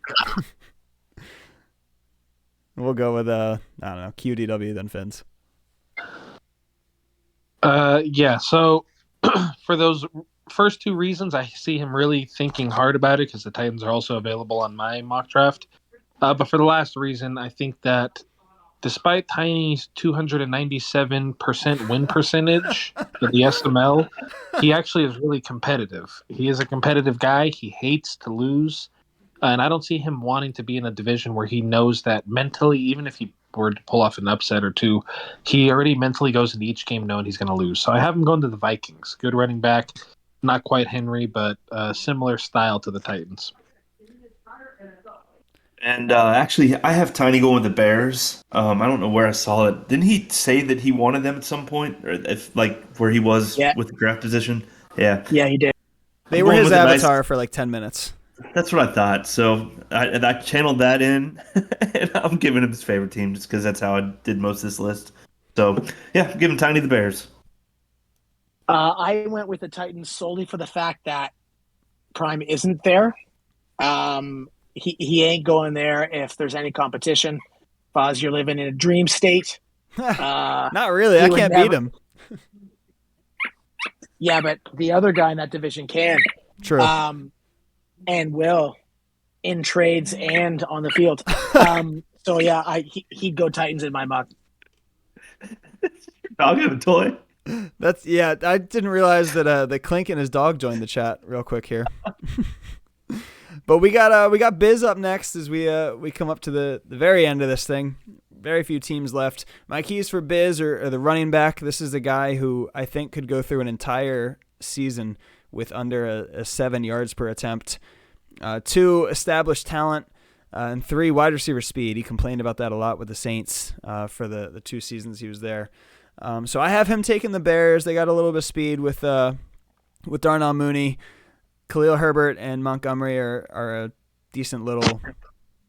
Speaker 1: We'll go with, QDW then Finz.
Speaker 3: So for those first 2 reasons, I see him really thinking hard about it, because the Titans are also available on my mock draft. But for the last reason, I think that despite Tiny's 297% win percentage in the SML, he actually is really competitive. He is a competitive guy. He hates to lose. And I don't see him wanting to be in a division where he knows that mentally, even if he were to pull off an upset or two, he already mentally goes into each game knowing he's going to lose. So I have him going to the Vikings. Good running back, not quite Henry, but similar style to the Titans.
Speaker 4: And actually, I have Tiny going with the Bears. I don't know where I saw it. Didn't he say that he wanted them at some point, or if where he was with the draft position? Yeah,
Speaker 2: he did.
Speaker 1: They were his avatar for like 10 minutes.
Speaker 4: That's what I thought. So I channeled that in, and I'm giving him his favorite team just because that's how I did most of this list. So yeah, I'm giving Tiny the Bears.
Speaker 2: I went with the Titans solely for the fact that Prime isn't there. He ain't going there if there's any competition. Fazz, you're living in a dream state.
Speaker 1: Not really. I can't beat him.
Speaker 2: Yeah, but the other guy in that division can.
Speaker 1: True.
Speaker 2: And will in trades and on the field. So yeah, he'd go Titans in my mock.
Speaker 4: I'll give a toy.
Speaker 1: I didn't realize that the Clink and his dog joined the chat real quick here. But we got Biz up next as we come up to the very end of this thing. Very few teams left. My keys for Biz are the running back. This is a guy who I think could go through an entire season with under a 7 yards per attempt. 2, established talent, and 3, wide receiver speed. He complained about that a lot with the Saints for the 2 seasons he was there. So I have him taking the Bears. They got a little bit of speed with Darnell Mooney. Khalil Herbert and Montgomery are a decent little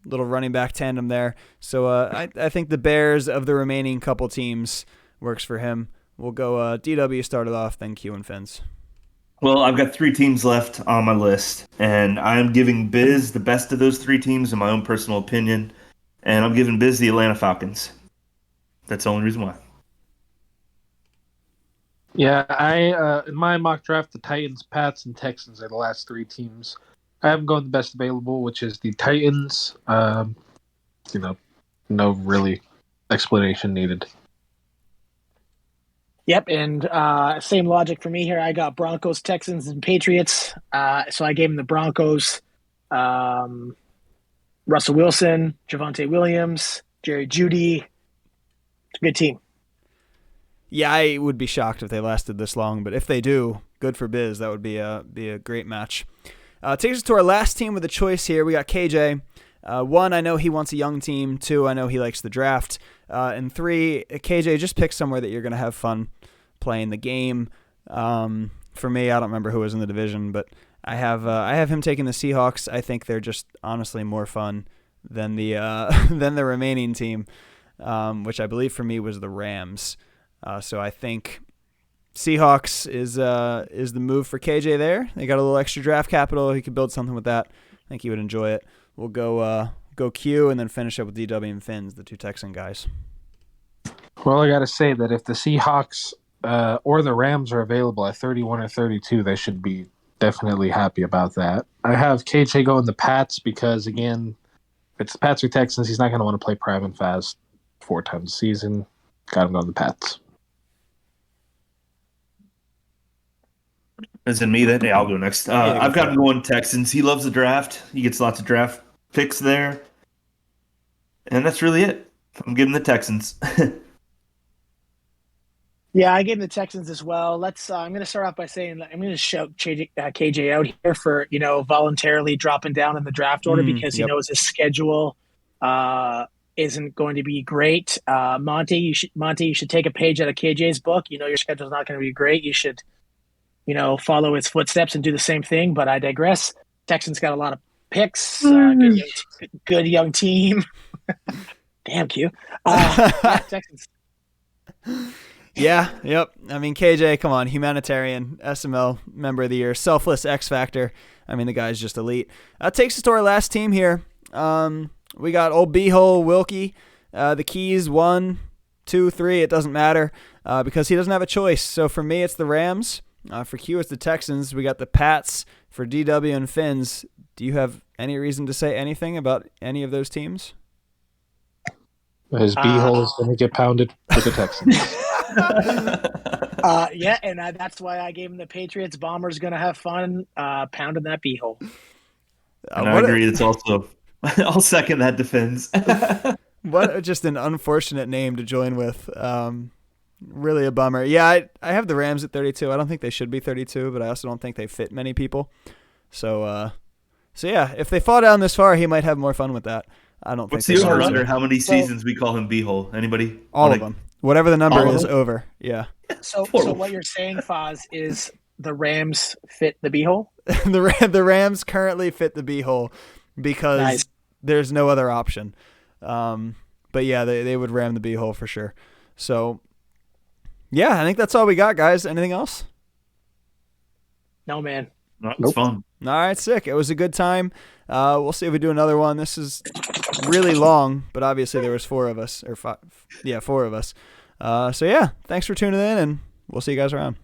Speaker 1: running back tandem there. So I think the Bears of the remaining couple teams works for him. We'll go DW started off, then Q and Finz.
Speaker 4: Well, I've got 3 teams left on my list, and I'm giving Biz the best of those 3 teams in my own personal opinion, and I'm giving Biz the Atlanta Falcons. That's the only reason why.
Speaker 3: Yeah, I in my mock draft, the Titans, Pats, and Texans are the last 3 teams. I have them going the best available, which is the Titans. No really explanation needed.
Speaker 2: Yep, and same logic for me here. I got Broncos, Texans, and Patriots. So I gave them the Broncos. Russell Wilson, Javonte Williams, Jerry Jeudy. It's a good team.
Speaker 1: Yeah, I would be shocked if they lasted this long, but if they do, good for Biz. That would be a great match. Takes us to our last team with a choice here. We got KJ. 1, I know he wants a young team. 2, I know he likes the draft. And 3, KJ, just pick somewhere that you're going to have fun playing the game. For me, I don't remember who was in the division, but I have him taking the Seahawks. I think they're just honestly more fun than the than the remaining team, which I believe for me was the Rams. So I think Seahawks is the move for KJ there. They got a little extra draft capital. He could build something with that. I think he would enjoy it. We'll go Q and then finish up with DW and Finz, the 2 Texan guys.
Speaker 3: Well, I got to say that if the Seahawks or the Rams are available at 31 or 32, they should be definitely happy about that. I have KJ going the Pats because, again, if it's the Pats or Texans, he's not going to want to play Prime and Fazz 4 times a season. Got him going the Pats.
Speaker 4: Is it me then? Yeah, I'll go next. I've got him going Texans. He loves the draft. He gets lots of draft picks there. And that's really it. I'm giving the Texans.
Speaker 2: Yeah, I gave the Texans as well. I'm going to start off by saying I'm going to shout KJ out here for voluntarily dropping down in the draft order because he knows his schedule isn't going to be great. Monty, you should take a page out of KJ's book. Your schedule's not going to be great. You should follow his footsteps and do the same thing. But I digress. Texans got a lot of picks. Good young team. Damn, Q. Texans.
Speaker 1: Yeah, yep. I mean, KJ, come on, humanitarian, SML member of the year, selfless X Factor. I mean, the guy's just elite. Takes us to our last team here. We got old B-hole Wilkie. The keys 1, 2, 3. It doesn't matter because he doesn't have a choice. So for me, it's the Rams. For Q, it's the Texans. We got the Pats for DW and Finz. Do you have any reason to say anything about any of those teams?
Speaker 3: His B-hole is going to get pounded with the Texans.
Speaker 2: Yeah, and that's why I gave him the Patriots. Bombers going to have fun pounding that B-hole.
Speaker 4: And I agree. It's also, I'll second that defense.
Speaker 1: What just an unfortunate name to join with. Really a bummer. Yeah, I have the Rams at 32. I don't think they should be 32, but I also don't think they fit many people. So yeah, if they fall down this far, he might have more fun with that. I don't
Speaker 4: What's
Speaker 1: think
Speaker 4: the over-under? How many seasons we call him B-hole? Anybody?
Speaker 1: All of them. Whatever the number is, over. Yeah.
Speaker 2: So what you're saying, Faz, is the Rams fit the B-hole?
Speaker 1: The Rams currently fit the B-hole because there's no other option. But yeah, they would ram the B-hole for sure. So yeah, I think that's all we got, guys. Anything else?
Speaker 2: No, man.
Speaker 4: No, it was fun.
Speaker 1: All right, sick. It was a good time. We'll see if we do another one. This is really long, but obviously there was four of us. So yeah, thanks for tuning in, and we'll see you guys around.